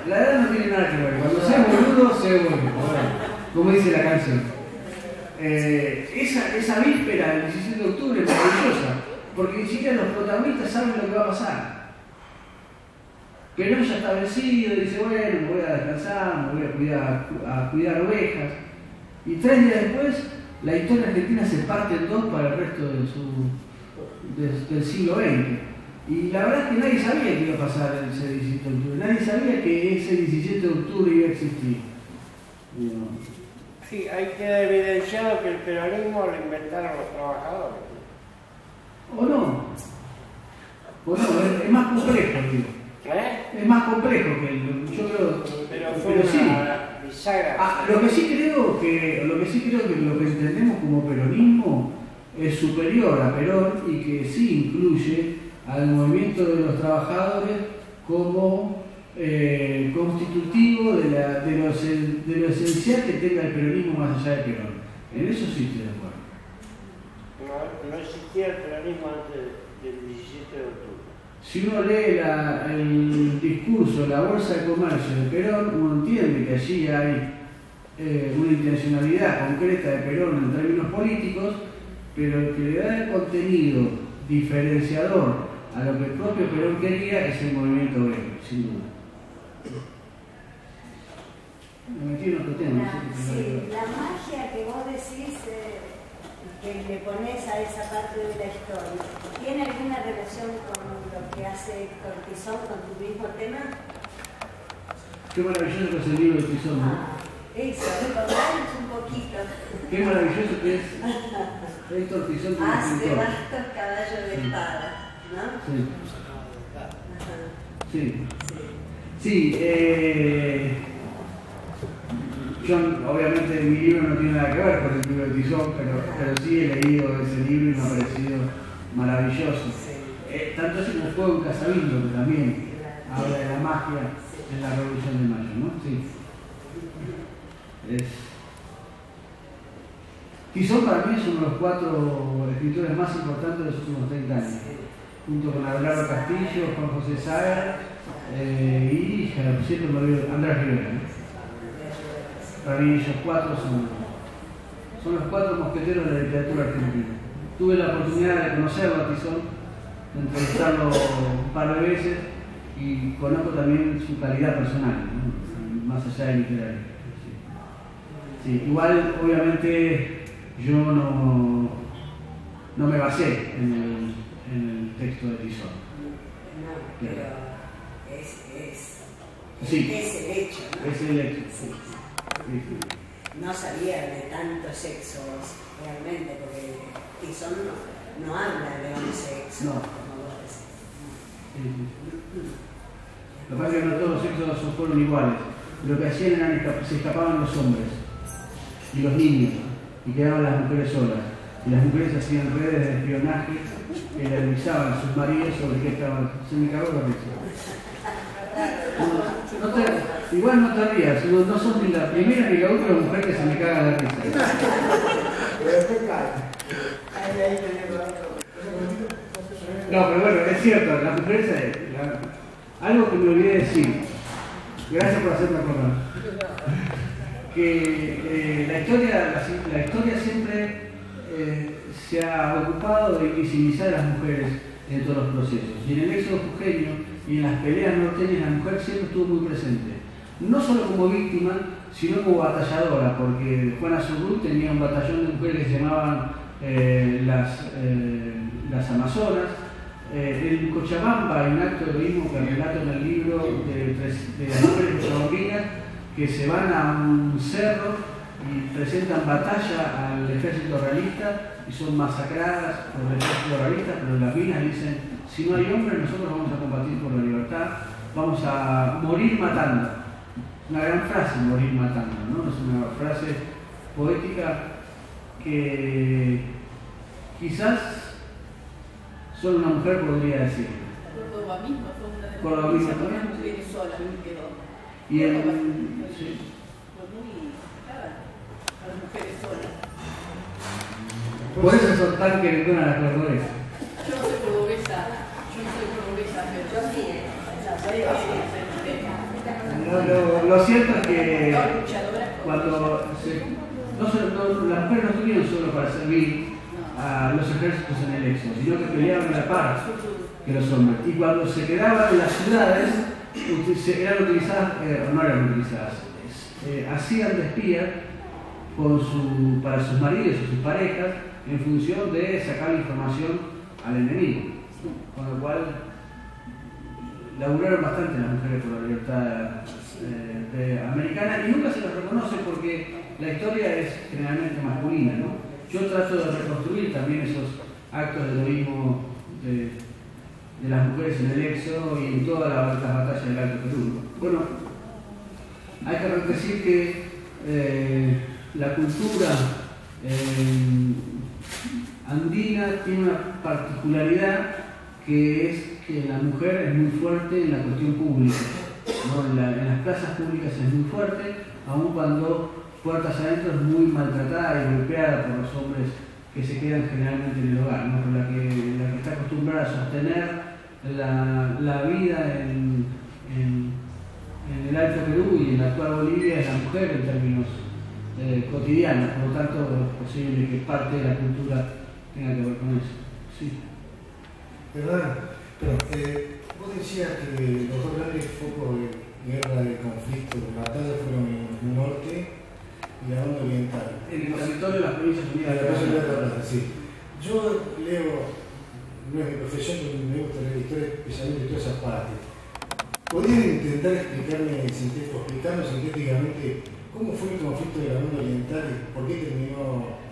La edad no tiene nada que ver. Cuando sea boludo, sea boludo. Como dice la canción. Esa víspera del 17 de octubre es maravillosa, porque ni siquiera los protagonistas saben lo que va a pasar. Perón ya está vencido, dice: bueno, me voy a descansar, me voy a cuidar ovejas. Y 3 días después, la historia argentina se parte en dos para el resto del siglo XX. Y la verdad es que nadie sabía que iba a pasar ese 17 de octubre, nadie sabía que ese 17 de octubre iba a existir. Sí, hay que evidenciar que el peronismo lo inventaron los trabajadores. ¿O no? Es más complejo, digo. Es más complejo que yo creo. Pero sí. Bisagra. Lo que sí creo que lo que entendemos como peronismo es superior a Perón y que sí incluye al movimiento de los trabajadores como constitutivo de lo esencial que tenga el peronismo más allá de Perón. En eso sí estoy de acuerdo. No existía el peronismo antes del 17 de octubre. Si uno lee el discurso, la bolsa de comercio de Perón, uno entiende que allí hay una intencionalidad concreta de Perón en términos políticos, pero el que le da el contenido diferenciador a lo que el propio Perón quería es el movimiento obrero, sin duda. Me metí en otro tema. Sí, la magia que vos decís, que le pones a esa parte de la historia, ¿tiene alguna relación con lo que hace Héctor Tizón con tu mismo tema? Qué maravilloso que es el libro de Tizón, ¿no? Eso, recordarnos un poquito. Qué maravilloso que es Héctor Tizón como Haz de escritor. bastos caballo de espada, ¿no? Sí. Ajá. Sí. Sí, yo obviamente mi libro no tiene nada que ver con el libro de Tizón, pero sí he leído ese libro y me ha parecido maravilloso. Tanto así como Fuego en Casabindo, que también habla de la magia en la Revolución de Mayo, ¿no? Sí. Tizón para mí es uno de los 4 escritores más importantes de los últimos 30 años, junto con Abelardo Castillo, Juan José Saer y siempre me olvido, Andrés Rivera, ¿no? Para mí ellos 4 son los 4 mosqueteros de la literatura argentina. Tuve la oportunidad de conocerlo a Tizón, de entrevistarlo un par de veces y conozco también su calidad personal, ¿no? Más allá de literaria. Sí, igual obviamente yo no me basé en el texto de Tizón. No, pero Sí. es el hecho, ¿no? Es el hecho. Sí. Sí, sí. No sabía de tantos sexos realmente, porque Tizón no habla de un sexo, No. como vos decís. Sí, sí. Lo que pasa es que no todos los sexos fueron iguales. Lo que hacían era se escapaban los hombres y los niños y quedaban las mujeres solas. Y las mujeres hacían redes de espionaje que le avisaban a sus maridos sobre qué estaban. Se me cagó la risa. Igual no te rías, no sos ni la primera ni la última mujer que se me caga la risa. No, pero bueno, es cierto, las mujeres, algo que me olvidé decir, gracias por hacerme acordar, que la historia siempre se ha ocupado de visibilizar a las mujeres en todos los procesos. Y en el éxodo jujeño y en las peleas norteñas la mujer siempre estuvo muy presente. No solo como víctima, sino como batalladora, porque Juana Zurduy tenía un batallón de mujeres que se llamaban las Amazonas. En Cochabamba hay un acto de heroísmo que relato en el libro de las mujeres cochabambinas que se van a un cerro y presentan batalla al ejército realista y son masacradas por el ejército realista, pero las minas dicen: si no hay hombres, nosotros vamos a combatir por la libertad, vamos a morir matando. Una gran frase, morir matando, ¿no? Es una frase poética que quizás solo una mujer podría decir. Córdoba misma fue una de las Córdoba misma provincias también. más mujeres solas quedó. Y Córdoba sí. fue muy cara a las mujeres solas. Por eso son tan querentonas las cordonesas. Yo no soy cordobesa, pero Yo sí, Lo cierto es que toda luchadora cuando las mujeres no estuvieron solo para servir a los ejércitos en el éxodo, sino que peleaban a la par que los hombres. Y cuando se quedaban en las ciudades, eran utilizadas, no eran utilizadas, hacían de espías para sus maridos o sus parejas en función de sacar información al enemigo. Con lo cual laburaron bastante las mujeres por la libertad americana y nunca se las reconoce porque la historia es generalmente masculina, ¿no? Yo trato de reconstruir también esos actos de heroísmo de las mujeres en el éxodo y en todas las batallas del Alto Perú. Bueno, hay que decir que la cultura andina tiene una particularidad que es que la mujer es muy fuerte en la cuestión pública, ¿no? En las plazas públicas es muy fuerte, aun cuando puertas adentro es muy maltratada y golpeada por los hombres que se quedan generalmente en el hogar, ¿no? La que está acostumbrada a sostener la vida en el Alto Perú y en la actual Bolivia es la mujer en términos cotidianos, por lo tanto es posible que parte de la cultura tenga que ver con eso. Sí. ¿Verdad? Pero vos decías que los dos grandes focos de guerra, de conflicto, de batalla fueron en el norte y la banda oriental. En el territorio de las Provincias Unidas de La Brasil. sí. Yo leo, no es mi profesión, pero me gusta leer historia, especialmente de todas esas partes. ¿Podrías intentar explicarnos sintéticamente cómo fue el conflicto de la banda oriental y por qué terminó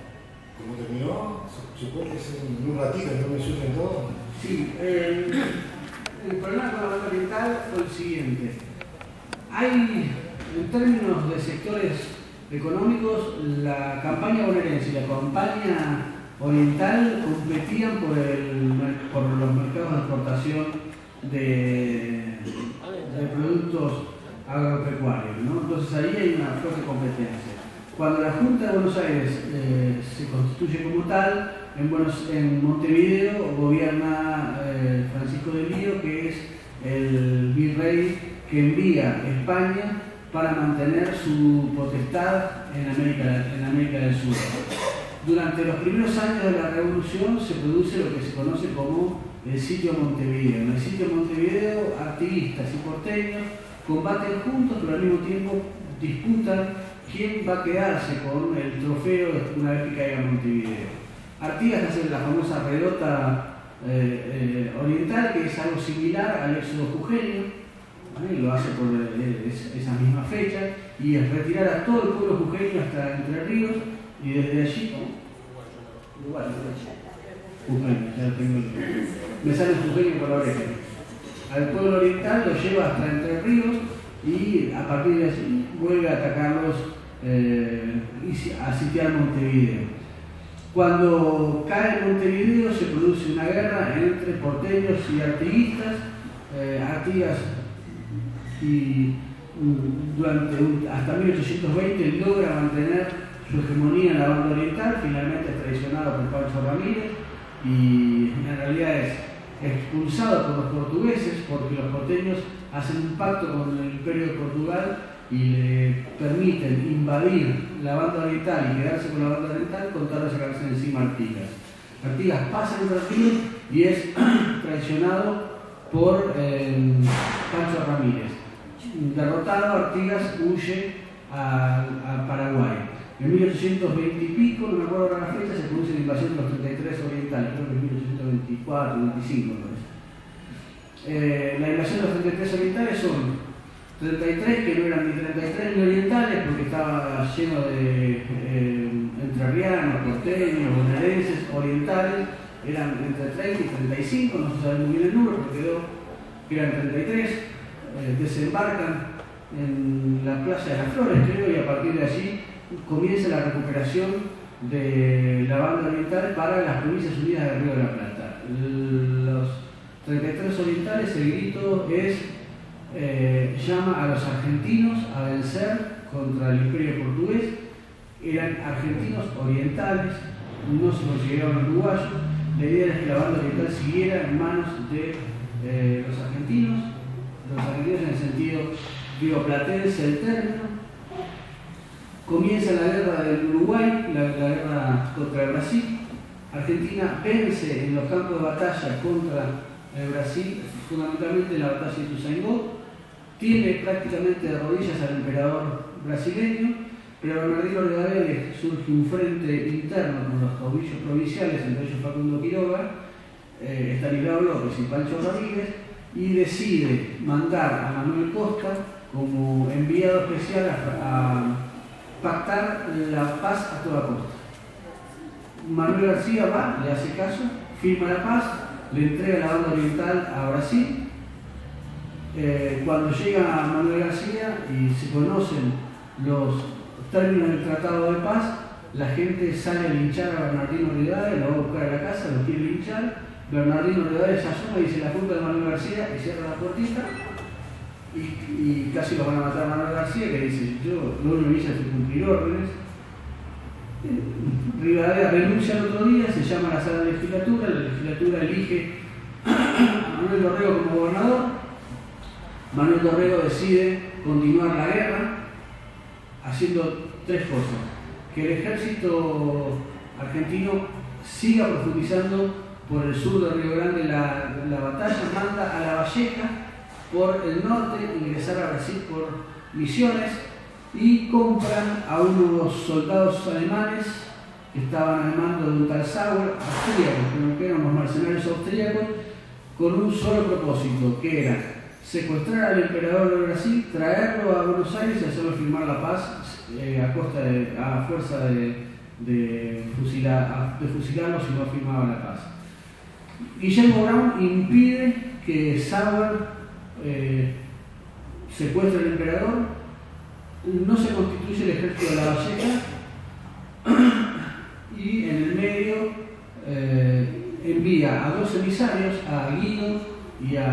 como terminó? ¿Supongo que es en un ratito que no me surgen todo? Sí, el problema con la banda oriental fue el siguiente. Hay, en términos de sectores económicos, la campaña bonaerense y la campaña oriental competían por los mercados de exportación de productos agropecuarios, ¿no? Entonces ahí hay una fuerte competencia. Cuando la Junta de Buenos Aires se constituye como tal, en Montevideo gobierna Francisco de Lío, que es el virrey que envía a España para mantener su potestad en América del Sur. Durante los primeros años de la Revolución se produce lo que se conoce como el sitio Montevideo. En el sitio Montevideo, artiguistas y porteños combaten juntos, pero al mismo tiempo disputan quién va a quedarse con el trofeo una vez que caiga Montevideo. Artigas hace la famosa redota oriental, que es algo similar al éxodo jujeño, ¿vale? Lo hace por esa misma fecha, y es retirar a todo el pueblo jujeño hasta Entre Ríos, y desde allí, Uruguay, jujeño, ya lo tengo, me sale el jujeño por la oreja. Al pueblo oriental lo lleva hasta Entre Ríos y a partir de allí vuelve a atacarlos y a sitiar Montevideo. Cuando cae Montevideo se produce una guerra entre porteños y artiguistas. Artigas y hasta 1820 logra mantener su hegemonía en la banda oriental, finalmente es traicionado por Pancho Ramírez y en realidad es expulsado por los portugueses porque los porteños hacen un pacto con el Imperio de Portugal y le permiten invadir la banda oriental y quedarse con la banda oriental con tal de sacarse de encima a Artigas. Artigas pasa entre Ríos y es traicionado por Pancho Ramírez. Derrotado, Artigas huye a Paraguay. En 1820 y pico, no me acuerdo ahora la fecha, se produce la invasión de los 33 orientales, creo que en 1824, 25 me parece. La invasión de los 33 orientales son 33 que no eran ni 33 ni orientales porque estaba lleno de entrerrianos, porteños, bonaerenses, orientales, eran entre 30 y 35, no se sabe muy bien el número, pero quedó que eran 33, desembarcan en la Plaza de las Flores, creo, y a partir de allí comienza la recuperación de la banda oriental para las Provincias Unidas del Río de la Plata. Los 33 orientales, el grito es llama a los argentinos a vencer contra el Imperio portugués. Eran argentinos orientales, no se consideraban uruguayos. La idea es que la banda oriental siguiera en manos de los argentinos en el sentido rioplatense del término. Comienza la guerra del Uruguay, la guerra contra el Brasil. Argentina vence en los campos de batalla contra el Brasil, fundamentalmente en la batalla de Ituzaingó. Tiene prácticamente de rodillas al emperador brasileño, pero a Bernardino Rivadavia le surge un frente interno con los caudillos provinciales, entre ellos Facundo Quiroga, Estanislao López y Pancho Ramírez, y decide mandar a Manuel Costa como enviado especial a pactar la paz a toda costa. Manuel García va, le hace caso, firma la paz, le entrega la banda oriental a Brasil. Cuando llega Manuel García y se conocen los términos del Tratado de Paz, la gente sale a linchar a Bernardino Rivadavia, lo va a buscar a la casa, lo quiere linchar. Bernardino Rivadavia se asoma y dice la culpa de Manuel García y cierra la puertita. Y casi lo van a matar a Manuel García, que dice, yo lo único que hice fue cumplir órdenes. Rivadavia renuncia al otro día, se llama a la sala de legislatura, la legislatura elige a Manuel Dorrego como gobernador. Manuel Dorrego decide continuar la guerra haciendo tres cosas: que el ejército argentino siga profundizando por el sur de Río Grande la batalla, manda a La Valleja por el norte, ingresar a Brasil por Misiones, y compran a unos soldados alemanes que estaban al mando de un tal Sauer, austríacos, que eran unos mercenarios austríacos, con un solo propósito, que era secuestrar al emperador de Brasil, traerlo a Buenos Aires y hacerlo firmar la paz a fuerza de fusilarlo si no firmaba la paz. Guillermo Brown impide que Sauer secuestre al emperador, no se constituye el ejército de La Valleja y en el medio envía a dos emisarios, a Guido y a...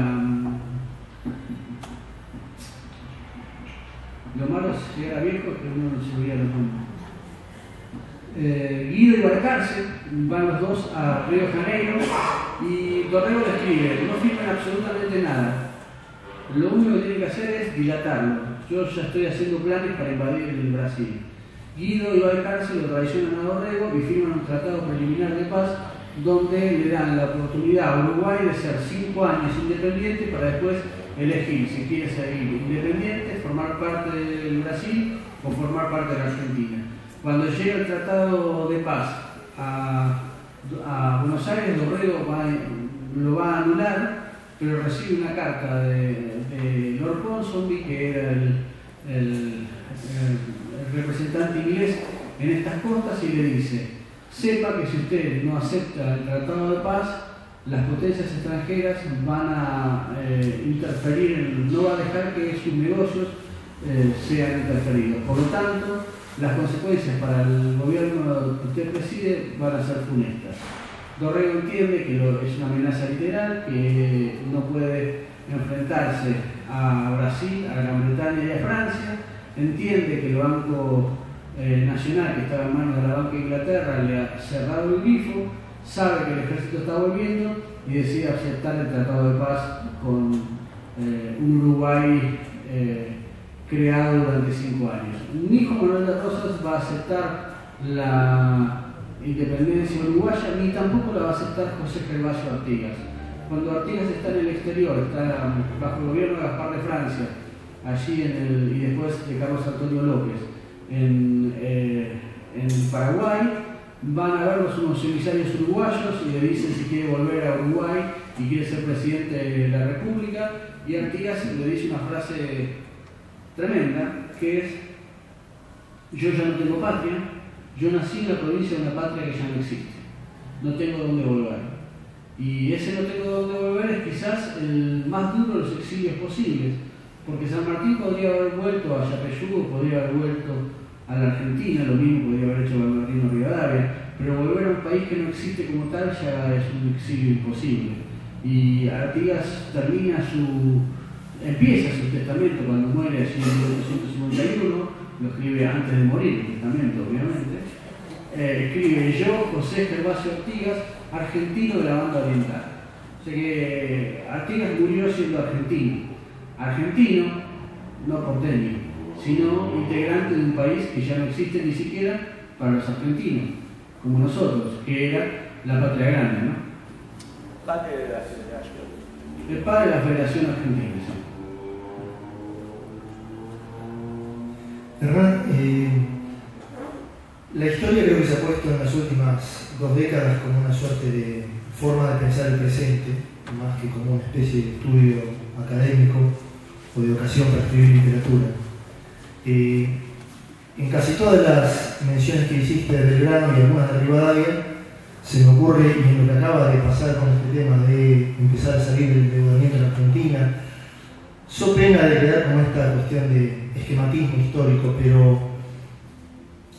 Lo malo es llegar a viejo, pero uno no se veía los nombres. Guido y Balcarce van los dos a Río de Janeiro y Dorrego le escribe: no firmen absolutamente nada, lo único que tienen que hacer es dilatarlo, yo ya estoy haciendo planes para invadir el Brasil. Guido y Balcarce lo traicionan a Dorrego y firman un tratado preliminar de paz donde le dan la oportunidad a Uruguay de ser 5 años independiente para después elegir si quiere seguir independiente, formar parte del Brasil o formar parte de la Argentina. Cuando llega el tratado de paz a Buenos Aires, Dorrego lo va a anular, pero recibe una carta de Lord Ponsonby, que era el representante inglés en estas costas, y le dice: sepa que si usted no acepta el tratado de paz, las potencias extranjeras van a interferir, no va a dejar que sus negocios sean interferidos. Por lo tanto, las consecuencias para el gobierno que usted preside van a ser funestas. Dorrego entiende que es una amenaza literal, que no puede enfrentarse a Brasil, a Gran Bretaña y a Francia. Entiende que el Banco Nacional, que estaba en manos de la Banca de Inglaterra, le ha cerrado el grifo, sabe que el ejército está volviendo y decide aceptar el tratado de paz con un Uruguay creado durante 5 años. Ni Juan Manuel de Rosas va a aceptar la independencia uruguaya, ni tampoco la va a aceptar José Gervasio Artigas. Cuando Artigas está en el exterior, está bajo el gobierno de Gaspar de Francia, allí y después de Carlos Antonio López en Paraguay, van a verlos unos emisarios uruguayos y le dicen si quiere volver a Uruguay y quiere ser presidente de la República, y Artigas le dice una frase tremenda, que es: yo ya no tengo patria, yo nací en la provincia de una patria que ya no existe, no tengo dónde volver. Y ese no tengo dónde volver es quizás el más duro de los exilios posibles, porque San Martín podría haber vuelto a Yapeyú, podría haber vuelto a la Argentina, lo mismo podría haber hecho Bernardino Rivadavia, pero volver a un país que no existe como tal ya es un exilio imposible. Y Artigas empieza su testamento cuando muere allí en 1851, lo escribe antes de morir, el testamento obviamente, escribe: yo, José Gervasio Artigas, argentino de la banda oriental. O sea que Artigas murió siendo argentino, no porteño, sino integrante de un país que ya no existe ni siquiera para los argentinos, como nosotros, que era la patria grande, ¿no? Padre de la Federación. El padre de la Federación Argentina, sí. Hernán, la historia creo que se ha puesto en las últimas 2 décadas como una suerte de forma de pensar el presente, más que como una especie de estudio académico o de ocasión para escribir literatura. En casi todas las menciones que hiciste de Belgrano y algunas de Rivadavia, se me ocurre, y en lo que acaba de pasar con este tema de empezar a salir del endeudamiento en Argentina, so pena de quedar con esta cuestión de esquematismo histórico, pero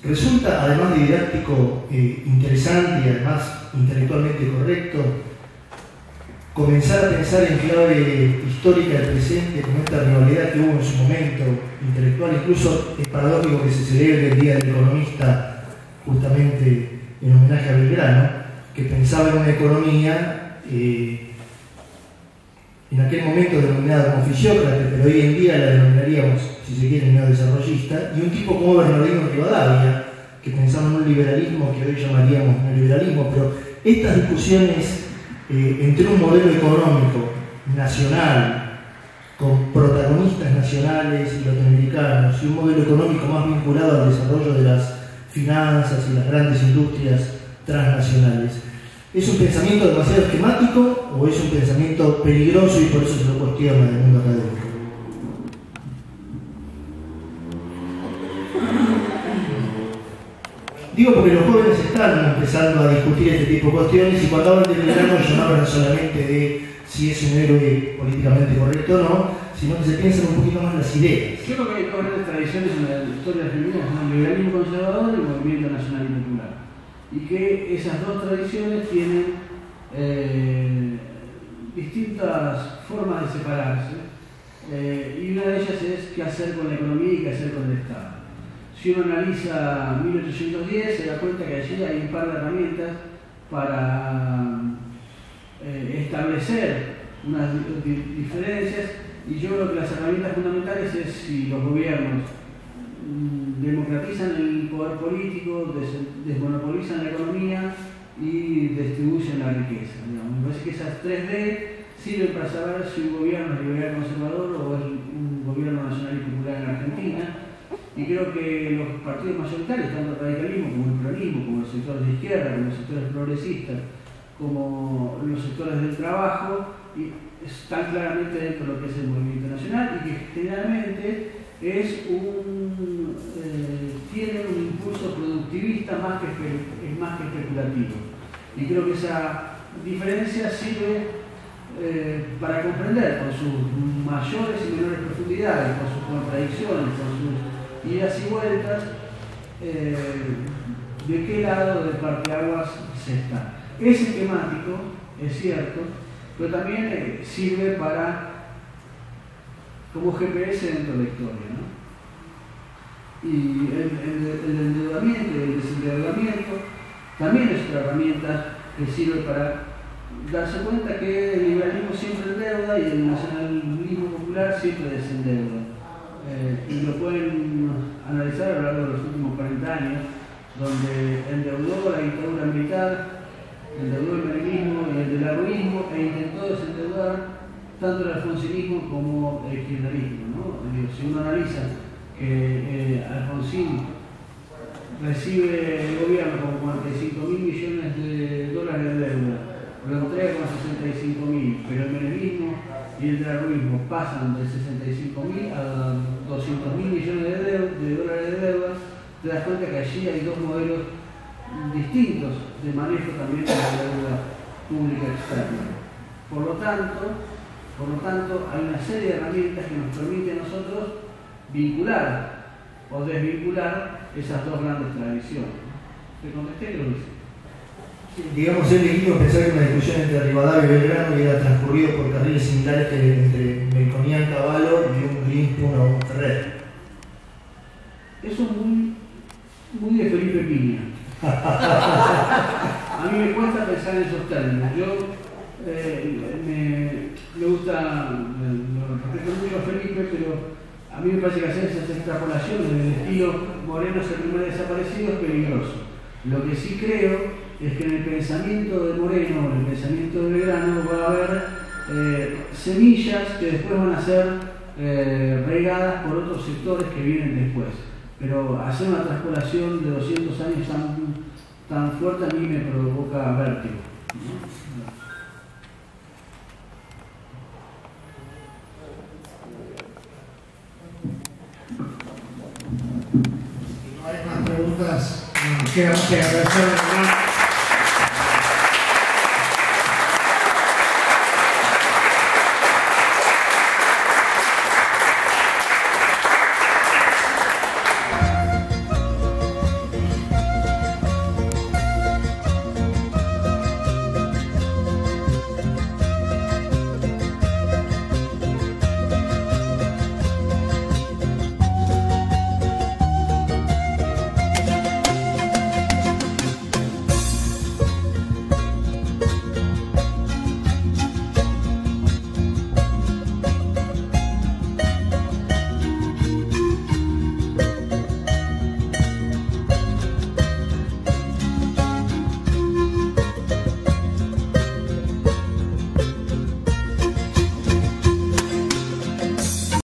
resulta, además de didáctico, interesante y además intelectualmente correcto, comenzar a pensar en clave histórica del presente, con esta rivalidad que hubo en su momento intelectual. Incluso es paradójico que se celebre el Día del Economista justamente en homenaje a Belgrano, que pensaba en una economía en aquel momento denominada como fisiócrata, pero hoy en día la denominaríamos, si se quiere, neodesarrollista, y un tipo como Bernardino Rivadavia, que pensaba en un liberalismo que hoy llamaríamos neoliberalismo, pero estas discusiones entre un modelo económico nacional, con protagonistas nacionales y latinoamericanos, y un modelo económico más vinculado al desarrollo de las finanzas y las grandes industrias transnacionales, ¿es un pensamiento demasiado esquemático o es un pensamiento peligroso y por eso se lo cuestiona en el mundo académico? Digo porque los jóvenes están empezando a discutir este tipo de cuestiones y cuando hablan de Belgrano no hablan solamente de si es un héroe políticamente correcto o no, sino que se piensan un poquito más las ideas. Yo creo que hay dos grandes tradiciones en la historia argentina, son el liberalismo conservador y el movimiento nacional y popular. Y que esas dos tradiciones tienen distintas formas de separarse, y una de ellas es qué hacer con la economía y qué hacer con el Estado. Si uno analiza 1810, se da cuenta que allí hay un par de herramientas para establecer unas diferencias, y yo creo que las herramientas fundamentales es si los gobiernos democratizan el poder político, desmonopolizan la economía y distribuyen la riqueza. Me parece que esas 3D sirven para saber si un gobierno es liberal conservador o es un gobierno nacional y popular en Argentina. Y creo que los partidos mayoritarios, tanto el radicalismo como el peronismo, como los sectores de izquierda, como los sectores progresistas, como los sectores del trabajo, están claramente dentro de lo que es el movimiento nacional y que generalmente tiene un impulso productivista más que especulativo. Y creo que esa diferencia sirve para comprender con sus mayores y menores profundidades, con sus contradicciones, con sus idas y vueltas, de qué lado del parteaguas se está. Es esquemático, es cierto, pero también sirve como GPS dentro de la historia, ¿no? Y el endeudamiento y el desendeudamiento también es otra herramienta que sirve para darse cuenta que el liberalismo siempre endeuda y el nacionalismo popular siempre desendeuda. Y lo pueden analizar a lo largo de los últimos 40 años, donde endeudó la dictadura militar, endeudó el menemismo y el delaroísmo e intentó desendeudar tanto el alfonsinismo como el kirchnerismo, ¿no? Si uno analiza que Alfonsín recibe el gobierno con 45.000 millones de dólares de deuda, lo entrega con 65.000, pero el menemismo y el delaroísmo pasan de 65.000 a 200.000 millones de dólares de deuda, te das cuenta que allí hay dos modelos distintos de manejo también de la deuda pública externa. Por lo tanto, hay una serie de herramientas que nos permiten a nosotros vincular o desvincular esas dos grandes tradiciones. ¿Te contesté? Creo que sí. Digamos, es legítimo pensar que una discusión entre Rivadavia y Belgrano hubiera transcurrido por carriles similares que entre Melconian Cavallo y un Greenspoon o un Ferrer. Eso es muy de Felipe Piña. A mí me cuesta pensar en esos términos. Yo me gusta, lo respeto mucho a Felipe, pero a mí me parece que hacer esas extrapolaciones del estilo Moreno es el primer desaparecido es peligroso. Lo que sí creo es que en el pensamiento de Moreno, en el pensamiento de Belgrano, va a haber semillas que después van a ser regadas por otros sectores que vienen después. Pero hacer una traspolación de 200 años tan fuerte a mí me provoca vértigo, ¿no? Si no hay más preguntas, nos queda más que agradecer.